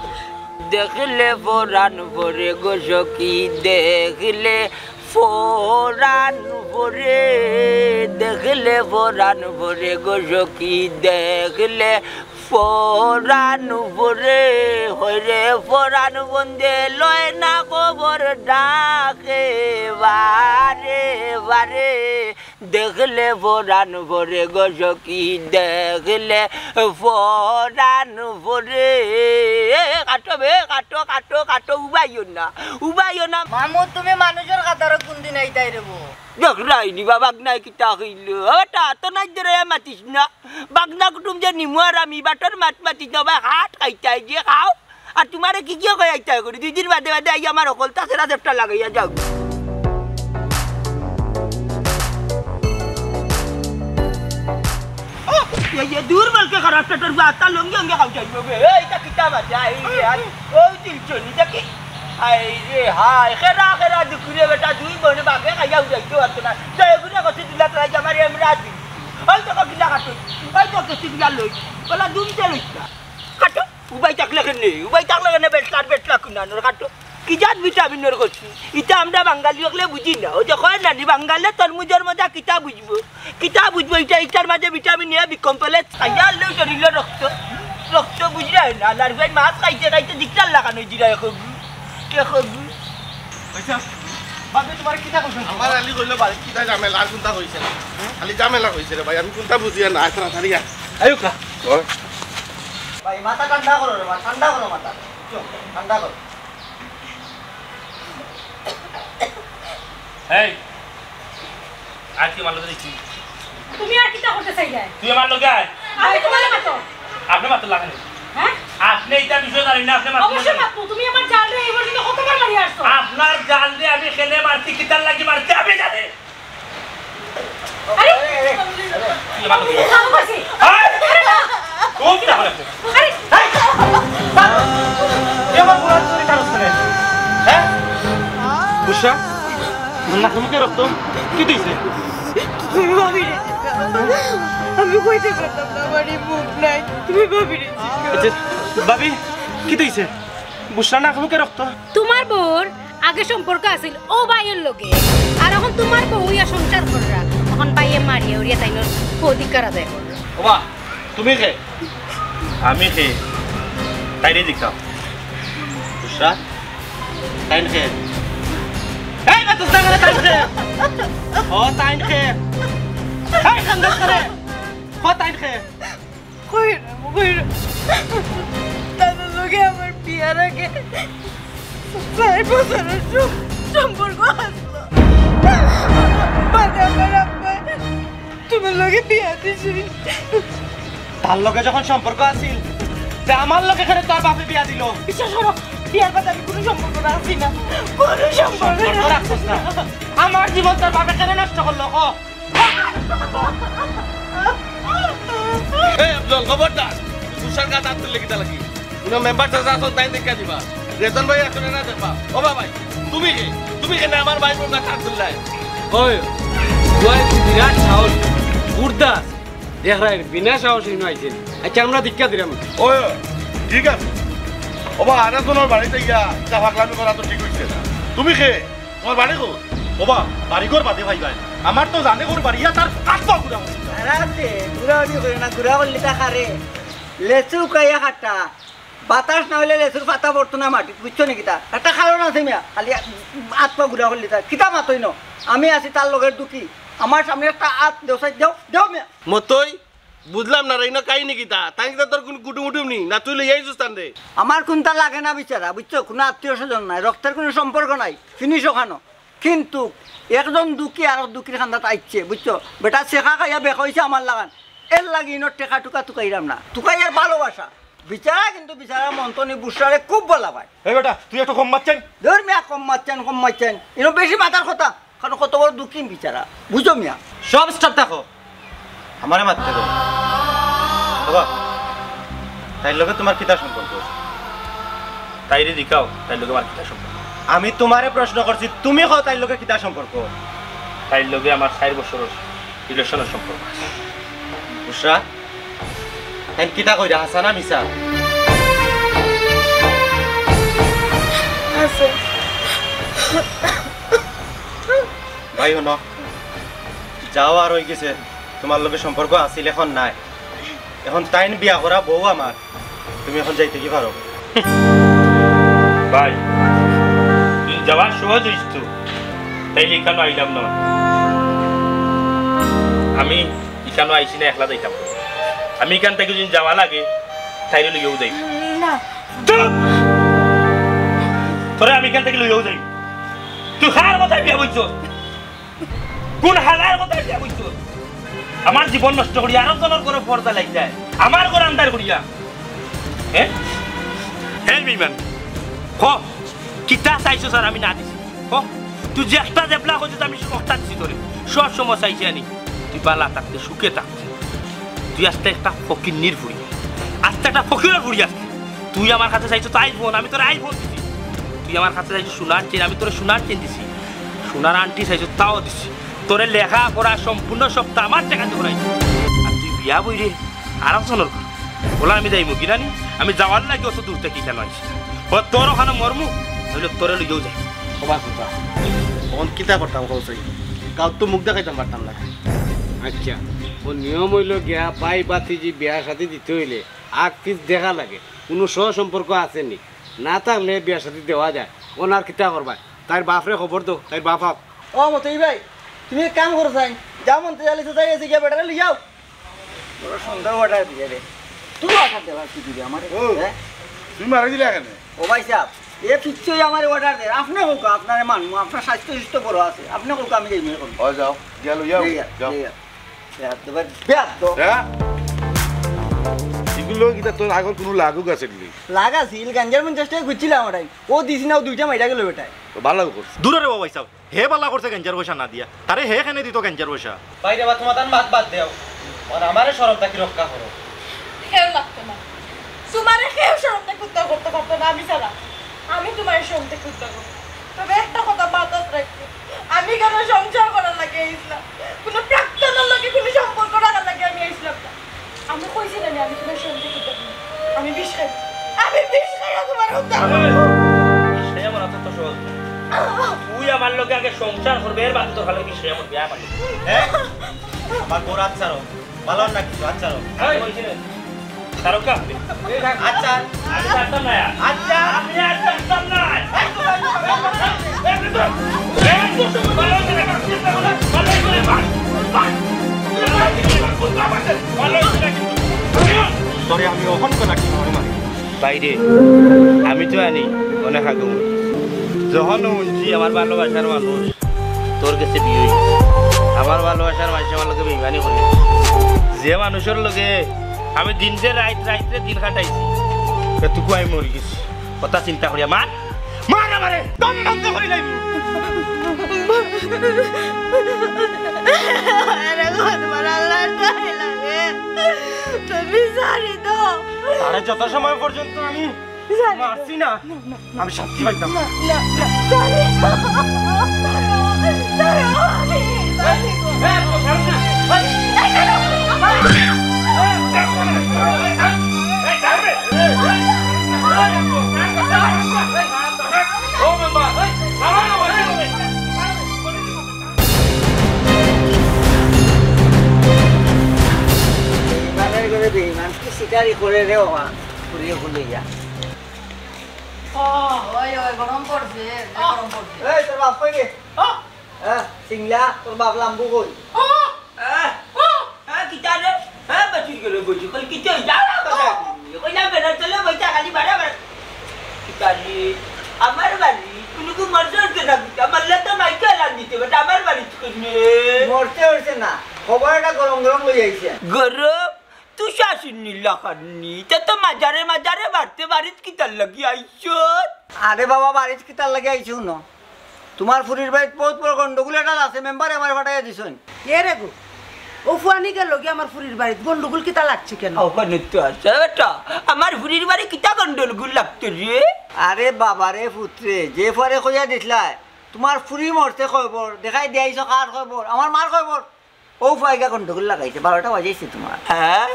A: দেখলে ফোরান ভরে গো সখী, দেখলে ফোরান ভরে, দেখলে ফোরান ভরে গো সখী, দেখলে ফোরান ভরে হইরে ফোরান বন্দে লয় না খবর ডাকে বারে বারে, দেখলে ফোরান ভরে গো সখী, দেখলে ফোরান ভরে। কাটো বে কাটো কাটো কাটো উবাইও না
B: মামুদ তুমি মানুষের কাতারে কোনদিন আইতাই রেবো
A: দেখ রাইনি বা বাগনায় কিতা হইল ওটা তো নাই ধরে মাতিস না বাগনা কুটুম যে নিমু আর আমি বাটর মাত মাতিস না বা হাত খাইতাই যে খাও আর তোমারে কি কি কই আইতাই করি 2 দিন বাদে বাদে আই আমার অকল তাছাড়া দেবটা লাগাইয়া যাও। ये दूर बल के खराब टटर आता लंगे अंगे खाऊ जाइबो बे एटा किता बाजा आई यार ओ दिल चोनी देखी आई रे हाय खेरा खेरा दुकुरे बेटा दुई बने बागे खाया जाइतो अतना जय गुने कति दिला तरा जमारे हमराती ओइ तो किला काटो ओइ तो कति दिला लई बला दुम ते लईता काटो उबाई टाकले केने बेटला कुना नर काटो কি জাত ভিটামিনের করছি এটা আমরা বাঙালি হলে বুঝি না ও যখন নানি বাঙালে তরমুজের মজা কিতা বুঝবো এটা এটার মাঝে ভিটামিন এ বি কমপ্লেক্স খাইয়া আনলেও শরীরে রক্ত বুঝলে না আর ভাই মাছ খাইতে দিকটার লাগানো জিরা কে খবু
G: আচ্ছা বাবা তোমার কিটা কইছ?
E: আমার আলি কইলো বাড়ি কিটা ঝামেলা আর কোনটা হইছে না খালি ঝামেলা হইছে রে ভাই আমি কোনটা বুঝিয়া না তাড়াতাড়ি
G: আয়ো কা
A: ভাই মাথা ঠান্ডা করো রে ঠান্ডা করো মাথা ঠান্ডা করো।
C: এই আর কি আমার লগে দেখছি
F: তুমি আর কিটা করতে চাইলে?
C: তুই আমার লগে আয়
F: আমি তোমার মাতো
C: আপনি মাত্র লাগান
F: হ্যাঁ
C: আপনি এটা বিষয় জানেন না আপনি মাত্র
F: অবশ্যই মাতো তুমি আমার জাল রে এই পর্যন্ত কতবার মারি আসছো?
C: আপনার জাল দিয়ে আমি খেলে মারছি কিতার লাগি মারছি আপনি জানেন
F: আরে
C: তুই আমার লগে
F: কাম করছি
C: আয় ও কি না করে
F: আরে
G: এবার পুরো চুরি কারছ করে হ্যাঁ বুঝা না তুমি রক্ত কি দিছে?
D: তুমি ভাবি রে আমি কইতে পারতাম না বাড়ি মুখ নাই তুমি ভাবি রে
G: আচ্ছা ভাবি কি দিছে? বুঝা না তুমি রক্ত
F: তোমার বোর আগে সম্পর্ক আছিল ও ভাইয়ের লগে আর এখন তোমার বউ ইয়া সংসার কররা এখন ভাইয়ে মারিয়া উড়িয়া তাইনোর অধিকার আদায় কররা।
G: ওবা তুমি কে?
C: আমি কে তাইরে দেখাও
G: বুঝা টাইম কে এই না তো সাঙ্গলে টাইম কে ও টাইম কে এই খান্দাস করে ও টাইম কে
D: কই না তাদের লগে আমার বিয়ার আগে 6 বছরের সম্পর্ক আসলো বাদে আমার আব্বা তুমি লগে বিয়া দিছি
G: তার লগে যখন সম্পর্ক আছিল তে আমার লগে এখানে তোর বাপে বিয়া দিল
D: বিশ্বাস করো বিয়ার কথা আমি কোনো সম্পর্ক রাখছি না কোনো সম্পর্ক
G: সম্পর্ক রাখছিস না আমার জীবন তোর বাপে কেন নষ্ট করলো ও
E: এই আব্দুল খবরদার তুষার কাটা তুললে কিটা লাগি কোনো মেম্বার চাচা আসন তাই দেখা দিবা রেতন ভাই আসলে না দেখবা ও ভাই তুমি কেন আমার ভাই বোন কাটা তুললাই
I: ওই তুই বিরাট সাহস গুরদাস দেখ রাই বিনা সাহস হিনো আইছেন আচ্ছা আমরা দীক্ষা দিলাম
H: ওই ঠিক আছে ওবা আরে তোমার বাড়িতে গিয়া চা ফাকলামি করা তো ঠিক হইছে না তুমি খে তোমার বাড়ি কো
G: ওবা বাড়িঘর বাদে ভাই ভাই আমার তো জানে ঘর বাড়িয়া তার কাটবা গুড়া
A: আরাতে ঘুরাঘুরি করে না ঘুরা করলে তা খারে লেচু কাইয়া খাটা বাতাস না হলে লেচুর পাতা পড়তো না মাটি বুঝছো নাকি তা একটা কারণ আছে মিয়া খালি আত্মা ঘুরা করলি তা কিতা মাতই ন আমি আছি তার লগের দুঃখী আমার সামনে একটা আত দেওসাই দেও দেও মিয়া
E: মতই বুঝলাম না রাইনা কাই নাকি তা তাই কি তোর কোন কুটুমুটুম নি না তুই লইয়াই জুস্তান দে
A: আমার কোনটা লাগে না বিচারা বুঝছো কোনো আত্মীয় স্বজন নাই রক্তের কোনো সম্পর্ক নাই ফিনিশ ওখানো কিন্তু একজন দুঃখী আর দুঃখীর খান্দাত আইছে বুঝছো বেটা শেখা খাইয়া বেক হয়েছে আমার লাগান এর লাগি ইনোর টেকা টুকা টুকাইলাম না টুকাইয়ার ভালোবাসা বিচারা কিন্তু বিচারা মন্তনি বুসারে খুব বলা পায়
G: এই বেটা তুই একটু কম মারছেন
A: ধর মিয়া কম মারছেন ইনো বেশি মাতার কথা কারণ কত বড় দুঃখী বিচারা বুঝো মিয়া
G: সব স্টপ দেখো আমারে মারতে দাও বাবা তাই লগে তোমার কিতা সম্পর্ক
C: তাইরে দিকাও তাই লগে আমার কিতা সম্পর্ক
G: আমি তোমারে প্রশ্ন করছি তুমি কও তাই লগে কিতা সম্পর্ক
C: তাই লগে আমার 4 বছরের রিলেশনের সম্পর্ক
G: বুসরা তাই কিতা কইরা হাসানা মিসা
D: আছে
G: ভাই হনো যাও আর হয়ে গেছে তোমার লগে সম্পর্ক আছিল এখন নাই এখন তাইন বিয়া করা বউ আমার তুমি এখন যাইতে কি পারো
C: ভাই তুই যাওয়ার সহজ হইস তো তাইলে কেন আইলাম না আমি এখানে আইসি না একলা যাইতাম আমি এখান থেকে যদি যাওয়া লাগে তাইলে লইয়াও যাই
D: না
C: তোরে আমি এখান থেকে লইয়াও যাই তুই খার কথা বিয়া বইছ কোন হালার কথা বিয়া বইছ আমার জীবন নষ্ট করি আরো জনের করে পর্দা লাগ যায় আমার ঘর আন্দার করিয়া হ্যাঁ হ্যাঁ বিমান হ কিতা চাইছো স্যার আমি না দিছি হ তুই যে একটা জেবলা হয়েছে আমি সস্তা দিছি তোরে সব সময় চাইছি আনি তুই বালা থাকতে সুখে থাকতে তুই আজকে একটা ফকির নির্ভুড়ি আজকে একটা ফকিরের ভুড়ি আসছে তুই আমার কাছে চাইছো তো আইফোন আমি তোর আইফোন দিছি তুই আমার কাছে চাইছো সোনার চেন আমি তোর সোনার চেন দিছি সোনার আন্টি চাইছো তাও দিছি তোরে লেখা পড়া সম্পূর্ণ সপ্তাহ আমার টাকাতে করাই আর তুই বিয়া বই রে আরাম শোনর বলা আমি যাইমু কি জানি আমি যাওয়ার লাগে অত দূর থেকে কেন আইছি ও তোর ওখানে মরমু হইলে তোরে লইয়াও যাই
E: সবা কথা তখন কিতা করতাম কৌশল গাঁত তো মুখ দেখাইতাম পারতাম না
I: আচ্ছা ও নিয়ম হইল গিয়া পাই বাতি যে বিয়া সাথে দিতে হইলে আগ পিস দেখা লাগে কোনো সহ সম্পর্ক আসেনি না থাকলে বিয়া সাথে দেওয়া যায় ওনার কিতা করবা তার বাপরে খবর দো তার বাপ
A: ও মতই ভাই তুমি এক কাম করো চাই যাও মন্তে যাইলে যাই আছে গিয়া বেটারে লিয়াও বড় সুন্দর অর্ডার দিয়ে রে তুই অর্ডার দেওয়ার কি দিবি আমার হ্যাঁ
H: তুমি মারা দিলে কেন
A: ও ভাই সাহেব এ পিচ্ছই আমার অর্ডার দে আপনি হোক আপনার মানুষ আপনার স্বাস্থ্য সুস্থ বড় আছে আপনি হোক আমি যাই মনে করবো
H: যাও গেল যাও
A: যাও
H: এগুলো কিতা তোর আগর কোনো লাগুক আছে কি
A: লাগা ছিল গাঞ্জার চেষ্টা ঘুরছিলাম ওটাই ও দিছি না ও দুইটা মাইরা গেল বেটায়
H: তো ভালো করছে
G: দূরে রে বাবা সাহেব হে বালা করছে গেঞ্জার পয়সা না দিয়া তারে হে কেনে দিত গেঞ্জার পয়সা
J: বাইরে বা তোমার বাদ দেও আর আমারে শরমটা কি রক্ষা করো
D: কেউ লাগতো না তোমারে কেউ শরমতে কুত্তা করতে পারতো না আমি ছাড়া আমি তোমার শরমতে কুত্তা করবো তবে একটা কথা মাথায় রাখছি আমি কেন সংসার করার লাগে ইসলাম কোনো প্রাক্তনের লোকে কোনো সম্পর্ক রাখার লাগে আমি ইসলাম না আমি কইছি না আমি তোমার শরমতে কুত্তা করবো আমি বিষ খাই তোমার হত্যা
C: সে আমার অত তো সহজ তুই আমার লোকে আগে সংসার করবে এর বাদ তোর ভালো কি সে আমার বিয়া পাবে
G: আমার গোর আচ্ছারো ভালো না কিছু আচ্ছারো
C: তারকা
G: আচ্ছা
C: আমি জানতাম না আচ্ছা আমি আর জানতাম না
G: তোরে আমি ওখান কোনা কি মারি
C: বাইরে আমি তো আনি অনেক আগে যখন উনছি আমার ভালোবাসার মানুষ তোর কাছে বিয়ে হয়েছে আমার ভালোবাসার মানুষ আমার লোকে বেইমানি করে যে মানুষের লোকে আমি দিনতে রাইতে দিন কাটাইছি তুকু আমি মরি গেছি কথা চিন্তা করিয়া মার মার আমারে দম বন্ধ করে যাইব
G: আরে যত সময় পর্যন্ত আমি মারছি না আমি শান্তি পাইতাম না
A: বেইমানের করে বেইমানকে শিকারি করে রে বাবা ঘুরিয়ে ভুলে যা
B: ওই ওই গরম পড়ছে গরম পড়ছে
A: এই তোর বাপ কই রে হ্যাঁ সিংলা তোর বাপ লাম্বু কই কিতা রে হ্যাঁ বাচি গেল বুঝি কই কিতা জানা কথা কই না বেনা চলে বইটা খালি বাড়া বাড়া কিতা রে আমার বাড়ি কুনুকু মরজর কে না মারলে তো মাইকে লাগ দিতে বেটা আমার বাড়ি কোনে মরতে হইছে না খবরটা গরম গরম লই আইছে গরম তুই শাসন নীলা খাননি তো মাজারে মাজারে বাড়তে বাড়িত কিতার লাগি আইছো আরে বাবা বাড়িত কিতার লাগি আইছো না তোমার ফুরির বাড়িত বহুত বড় গন্ডগোল এটা আছে মেম্বার আমার ফাটাইয়া দিছন
B: এ রে গো ও ফুয়ানি গেল কি আমার ফুরির বাড়িতে গন্ডগোল কিতা লাগছে কেন
A: ওখানে তো আছে বেটা আমার ফুরির বাড়ি কিতা গন্ডগোল লাগতো রে আরে বাবা রে পুত্রে যে পরে কইয়া দিছলা তোমার ফুরি মরতে খবর দেখাই দিয়াইছো কার খবর আমার মার খবর ও ফাইগা গন্ডগোল লাগাইছে 12টা বাজাইছে তোমার হ্যাঁ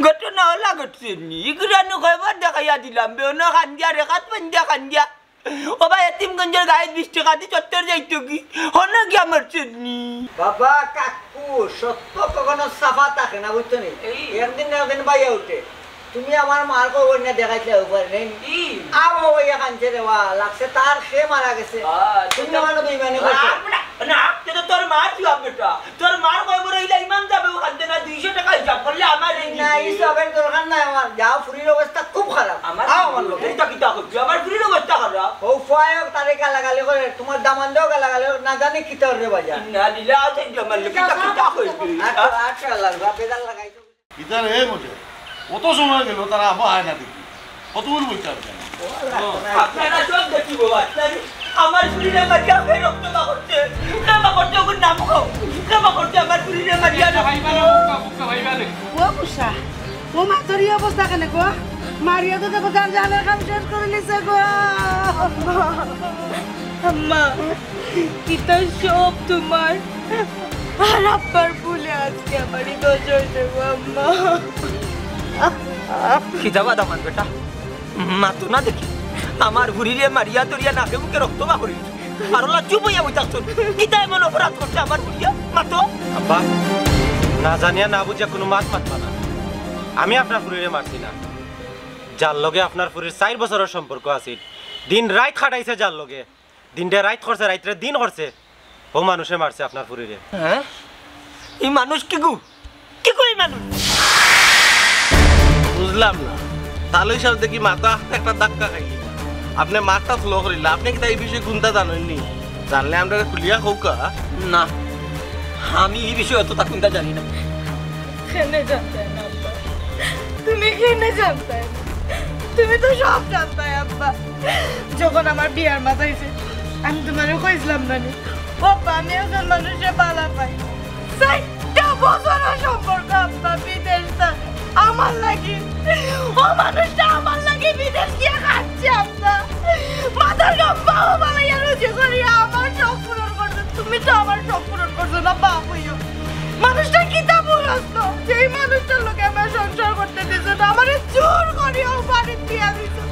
A: ঘটনা হলা ঘটছে নি ইগরানো খবর দেখাইয়া দিলাম বেনো খান্দিয়া রেখাত পান্দিয়া খান্দিয়া ও ভাই এতিমগঞ্জের গায়ে 20 টাকা দিয়ে চত্বর যাইতো কি হন কি আমার চেতনি বাবা কাকু সত্য কখনো সাফা থাকে না বুঝছো নি একদিন না একদিন বাইয়া উঠে তুমি আমার মার খবর না দেখাইতে উপরে নেই আও ভাইয়া কানছে রে ওয়া লাগছে তার সে মারা গেছে তুমি আমার বেইমানি করছো না তো তোর মা কি বেটা তোর মার খবর হইলা ইমাম যাবে ও কান্দে না 200 টাকা হিসাব করলে আমার না হিসাবের দরকার নাই আমার যাও ফুরির অবস্থা খুব খারাপ আমার লোক এটা কিটা করছো আমার ফুরির অবস্থা খারাপ ও ফায় তারে গালাগালি করে তোমার দামান দাও গালাগালি না জানি কিটা রে বাজা না দিলা আছে আমার লোক কিটা কিটা কইবি আচ্ছা আল্লাহ বেদাল লাগাইছো
H: ইদার হে মুঝে কত সময় গেল তারা আবার আয় না দেখি কতগুলো বলতে হবে
A: আপনারা সব দেখিব আমার ফুরিরে মারিয়া ফের রক্ত করছে না করতে ওর নাম কও না করতে আমার ফুরিরে মারিয়া ভাইবা না বুকা ভাইবা না
B: ও বুসা ও মা তোর এই অবস্থা কেন গো মারিয়া তো দেখো জান জানের কাম শেষ করে নিছে গো
D: আম্মা কিতা সব তোমার আর আব্বার ভুলে আজকে আমারই দোষ হয়েছে গো আম্মা
A: কিতা বাদা মান বেটা মা তো না দেখি আমার ভুরিরে মারিয়া তরিয়া নাকে মুখে রক্ত বা করি আর ওলা চুপ হইয়া বইতাছন কিতা এমন অপরাধ করছে আমার ভুরিয়া মা তো
G: আব্বা না জানিয়া না বুঝিয়া কোনো মাত মাতবা না আমি আপনার ফুরিরে মারছি না যার লগে আপনার ফুরির 4 বছরের সম্পর্ক আছিল দিন রাত খাটাইছে যার লগে দিনটা রাত করছে রাত্রে দিন করছে ও মানুষে মারছে আপনার ফুরিরে
A: হ্যাঁ এই মানুষ কি গু কি কই মানুষ
E: বুঝলাম না তাহলে সব দেখি মাথা একটা ধাক্কা খাইলি আপনি মাথা স্লো করিলা আপনি কি এই বিষয়ে গুনতা জানেননি জানলে আমরা খুলিয়া হোকা
A: না আমি এই বিষয়ে অতটা চিন্তা জানি না
D: কেনে জানতে না আব্বা তুমি কেনে জানতে তুমি তো সব জানতে আব্বা যখন আমার বিয়ার মাথা হয়েছে আমি তোমারও কইছিলাম না ও আমি একজন মানুষের পালা পাই 4টা বছরের সম্পর্ক আব্বা বিদেশটা আমার লাগে ও মানুষটা আমার লাগে বিদেশ গিয়ে খাচ্ছে আব্বা মাথার গাম্বাও বানাইয়া রুজি করি আমার শখ পূরণ করছে তুমি তো আমার শখ পূরণ করছো না বাপ হইও মানুষটা কিতা বলতো যেই মানুষটার লোকে আমার সংসার করতে দিছো না আমার জোর করিও বাড়ি দিয়া দিছো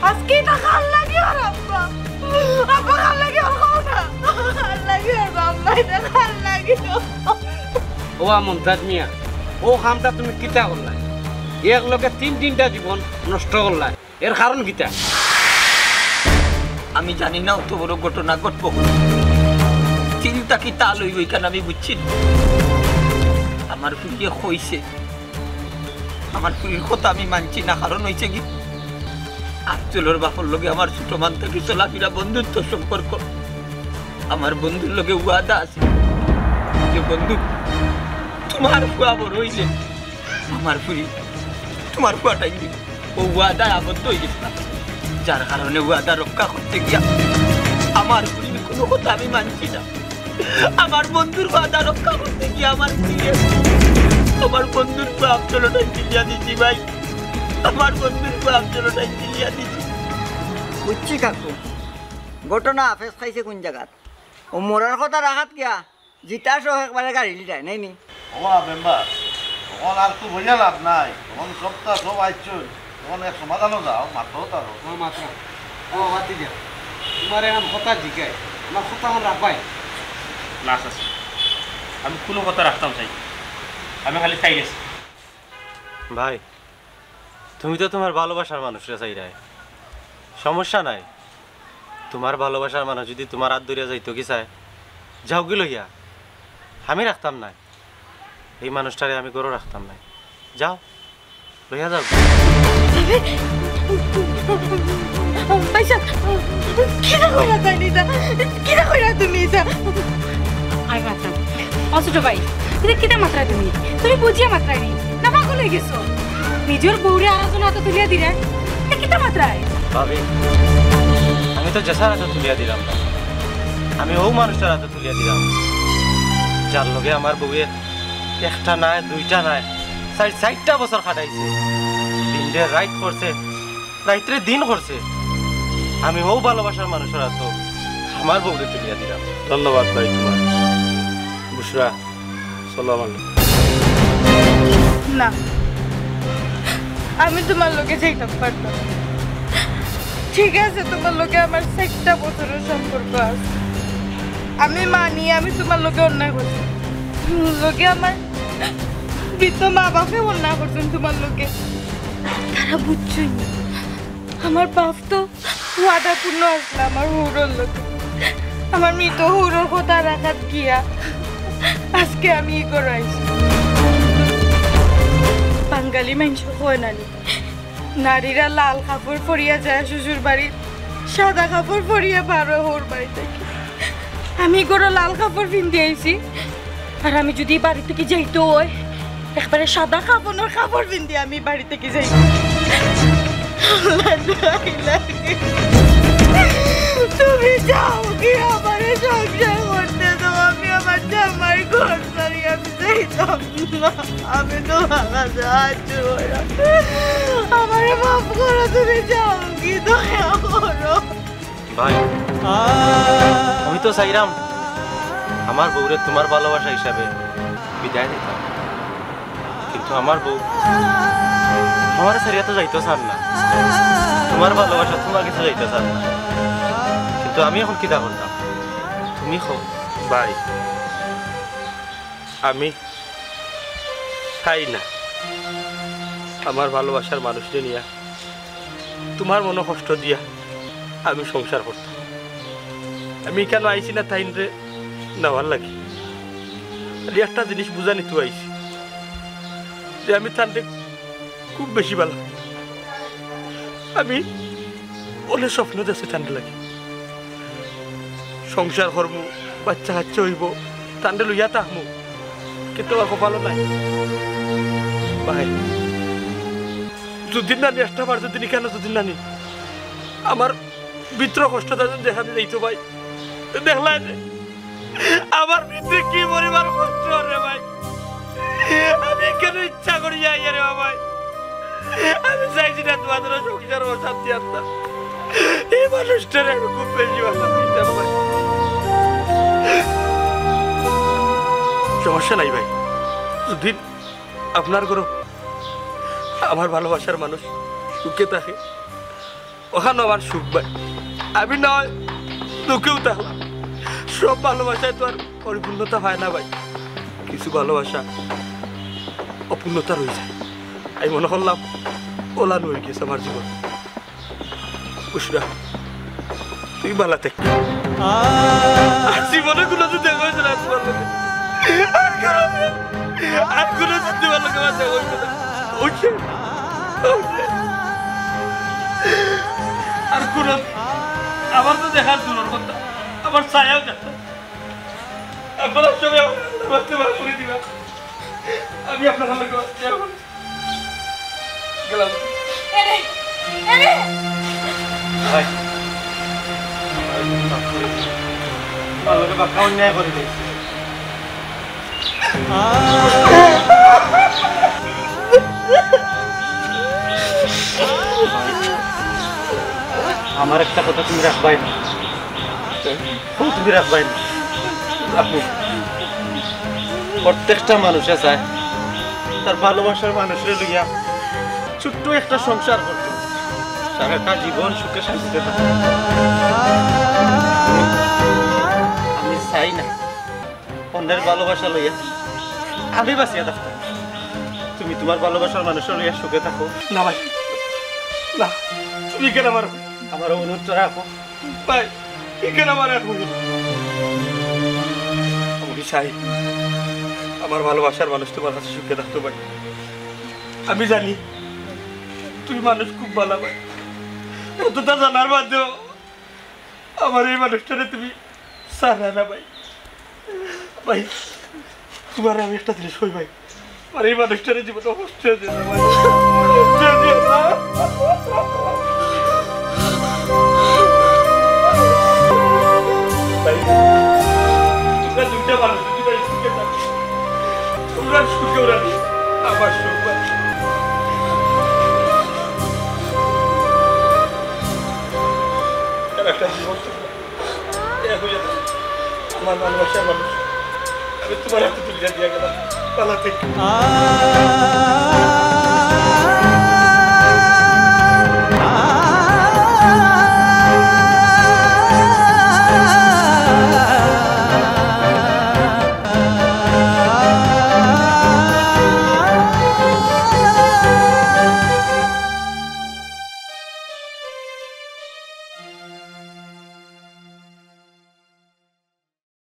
D: আজকে এটা খাল লাগে আর আব্বা আব্বা খাল লাগে আর খাও না খাল লাগে আর আম্মা এটা খাল লাগে
I: ও মমতাজ মিয়া ও কামটা তুমি কিতা করলা এক লগে 3টা জীবন নষ্ট করলা এর কারণ কিতা
A: আমি জানি না অত বড় ঘটনা ঘটবো চিন্তা কি তা লইব কেন আমি বুঝছি আমার ফুরিয়ে কইছে আমার ফুরির কথা আমি মানছি না কারণ হয়েছে কি আফজলের বাপর লগে আমার ছোট মান থেকে চলাফেরা বন্ধুত্ব সম্পর্ক আমার বন্ধুর লগে ওয়াদা আছে যে বন্ধু তোমার ফুয়া বড় হইলে আমার ফুরি তোমার ফুয়াটাই দিবে ও ওয়াদা আবদ্ধ হয়ে গেছে যার কারণে ওয়াদা রক্ষা করতে গিয়া আমার ফুরির কোনো কথা আমি মানছি না আমার বন্ধুর ওয়াদা রক্ষা করতে গিয়ে আমার ফুরিয়ে আমার বন্ধুর ফুয়া আফজলটাই চিলিয়া দিচ্ছি ভাই আমার বন্ধুর ফুয়া আফজলটাই চিলিয়া দিচ্ছি বুঝছি কাকু ঘটনা ফেস খাইছে কোন জায়গাত ও মরার কথা রাখাত গিয়া জিতা সহ একবারে গাড়ি লিটাই নাই নি
H: ও মেম্বার তখন আর তো বোঝা লাভ নাই তখন সবটা সব আইসুন তখন এক সমাধানও যাও মাত্র তারও
I: মাত্র ও মাতি দিয়া তোমার এখন কথা জিগায় আমার কথা আমার রাখবাই
C: লাশ আছে আমি কোনো কথা রাখতাম চাই আমি খালি চাই গেছি
G: ভাই তুমি তো তোমার ভালোবাসার মানুষরা চাই রায় সমস্যা নাই, তোমার ভালোবাসার মানুষ যদি তোমার হাত ধরিয়া যাইতো কি চায় যাও কি লইয়া, আমি রাখতাম না, এই মানুষটারে আমি গরু রাখতাম না, যাও লইয়া যাও।
F: অছোট ভাই এটা কিটা মাত্রা তুমি তুমি বুঝিয়া মাত্রায় নি না পাগল হয়ে গেছো নিজের বউরে আরাধনা হাতে তুলিয়া দিলে এটা কিটা মাত্রায়
G: ভাবি আমি তো জেসার হাতে তুলিয়া দিলাম না, আমি ও মানুষটার হাতে তুলিয়া দিলাম যার লগে আমার বউয়ে একটা নাই দুইটা নাই 60টা বছর খাটাইছে, দিনরে রাইট করছে, রাইতরে দিন করছে, আমি ও ভালোবাসার মানুষের হাতে আমার বউরে তুলিয়া দিলাম।
C: ধন্যবাদ ভাই তোমার। বুশরা চলো আমার
D: না, আমি তোমার লোকে যাইতাম পারতাম। ঠিক আছে, তোমার লোকে আমার 60টা বছরের সম্পর্ক আছে, আমি মানি আমি তোমার লোকে অন্যায় করছি, লোকে আমার বৃদ্ধ মা বাপে অন্যায় করছেন তোমার লোকে, তারা বুঝছই না। আমার বাপ তো ওয়াদা পূর্ণ আসলে আমার হুড়োর লোকে, আমার মৃত হুড়োর কথা রাখাত গিয়া আজকে আমি ই করে আইছি। বাঙালি মানুষ হয় নানি, নারীরা লাল কাপড় পরিয়া যায় শ্বশুর বাড়ির, সাদা কাপড় পরিয়া পারো হোর বাড়ি থেকে। আমি করে লাল কাপড় পিনতে আইছি, আর আমি যদি বাড়ি থেকে যাইতে হয় একবারে সাদা কাপড়ের কাপড় পিনতে আমি বাড়ি থেকে যাই। তুমি যাও কি আমার সংসার করতে দাও, আমি আমার জামাই ঘর ছাড়ি আমি যাইতাম না, আমি তো ভাঙা সাহায্য আমার মাফ করো, তুমি যাও কি দয়া করো।
G: ভাই আমি তো চাইরাম আমার বউরে তোমার ভালোবাসা হিসাবে বিদায় দিতাম, কিন্তু আমার বউ আমার সারিয়া তো যাইতে চান না, তোমার ভালোবাসা তোমার কিছু যাইতে চান না, কিন্তু আমি এখন কিতা করতাম তুমি খো।
C: ভাই আমি চাই না আমার ভালোবাসার মানুষকে নিয়ে তোমার মনে কষ্ট দিয়া আমি সংসার করতাম, আমি কেন আইছি না তাইন রে নেওয়ার লাগে, একটা জিনিস বুঝা নিতে আইছি যে আমি তানরে খুব বেশি ভালো, আমি অনেক স্বপ্ন দেশে তান্ডে লাগে সংসার করবো, বাচ্চা কাচ্চা হইব, তান্ডে লইয়া থাকবো, কিন্তু আমার কপালও নাই। ভাই যদিন নানি একটা বার যদি কেন যদিন নানি আমার ভিতর কষ্টটা দেখা যাইতো ভাই, দেখলাই আমার ভিতরে কি পরিমাণ কষ্ট রে ভাই, আমি কেন ইচ্ছা করি যাই রে ভাই, আমি চাইছি না তোমাদের সংসার অশান্তি আনতাম, এই মানুষটার আমি খুব বেশি ভালোবাসতাম ভাই। সমস্যা নাই ভাই, যদি আপনার ঘর আমার ভালোবাসার মানুষ সুখে থাকে ওখানে আমার সুখ ভাই, আমি নয় দুঃখেও থাকলাম, সব ভালোবাসায় তো আর পরিপূর্ণতা হয় না ভাই, কিছু ভালোবাসা অপূর্ণতা রয়ে যায়, আমি মনে করলাম ওলান হয়ে গেছে আমার জীবন। বুঝলা তুই ভালো থাক, জীবনে কোনো তো দেখা হয়েছে না তোমার লোকে, আর কোনো তোমার লোকে আমার দেখা হয়েছে না, আর কোন আমার তো দেখার দূরের কথা, আমার ছায়াও দেখা, আপনার সঙ্গে করে দিবা, আমি আপনার গেলাম। বাক্কা অন্যায় করে দিই,
G: আমার একটা কথা তুমি রাখবাই না, তুমি রাখবাই না, আপনি প্রত্যেকটা মানুষে চায় তার ভালোবাসার মানুষের লইয়া ছোট্ট একটা সংসার করতে, সারাটা জীবন সুখে শান্তিতে থাকে। আমি চাই না অন্যের ভালোবাসা লইয়া আমি বাঁচিয়া থাকতাম, তুমি তোমার ভালোবাসার মানুষের লইয়া সুখে থাকো।
C: না ভাই না, তুমি কেন আমার
G: আমার অনুরোধ রাখো
C: ভাই এখানে আমার এখন আমি চাই আমার ভালোবাসার মানুষ তোমার কাছে সুখে থাকতে পারি। আমি জানি তুই মানুষ খুব ভালো ভাই, অতটা জানার বাদেও আমার এই মানুষটারে তুমি সারা না ভাই। ভাই তোমার আমি একটা জিনিস কই ভাই, আর এই মানুষটারে জীবনে কষ্ট হয়ে যেত ভাই, কষ্ট হয়ে যেত না। ভাই তোমরা দুইটা মানুষ যদি ভাই সুখে থাকো, তোমরা সুখে ওরা নেই, আমার সুখ ভাই। একটা জীবন আমার ভালোবাসার মানুষ আমি তোমার হাতে তুলে দিয়ে গেলাম পালা থেকে।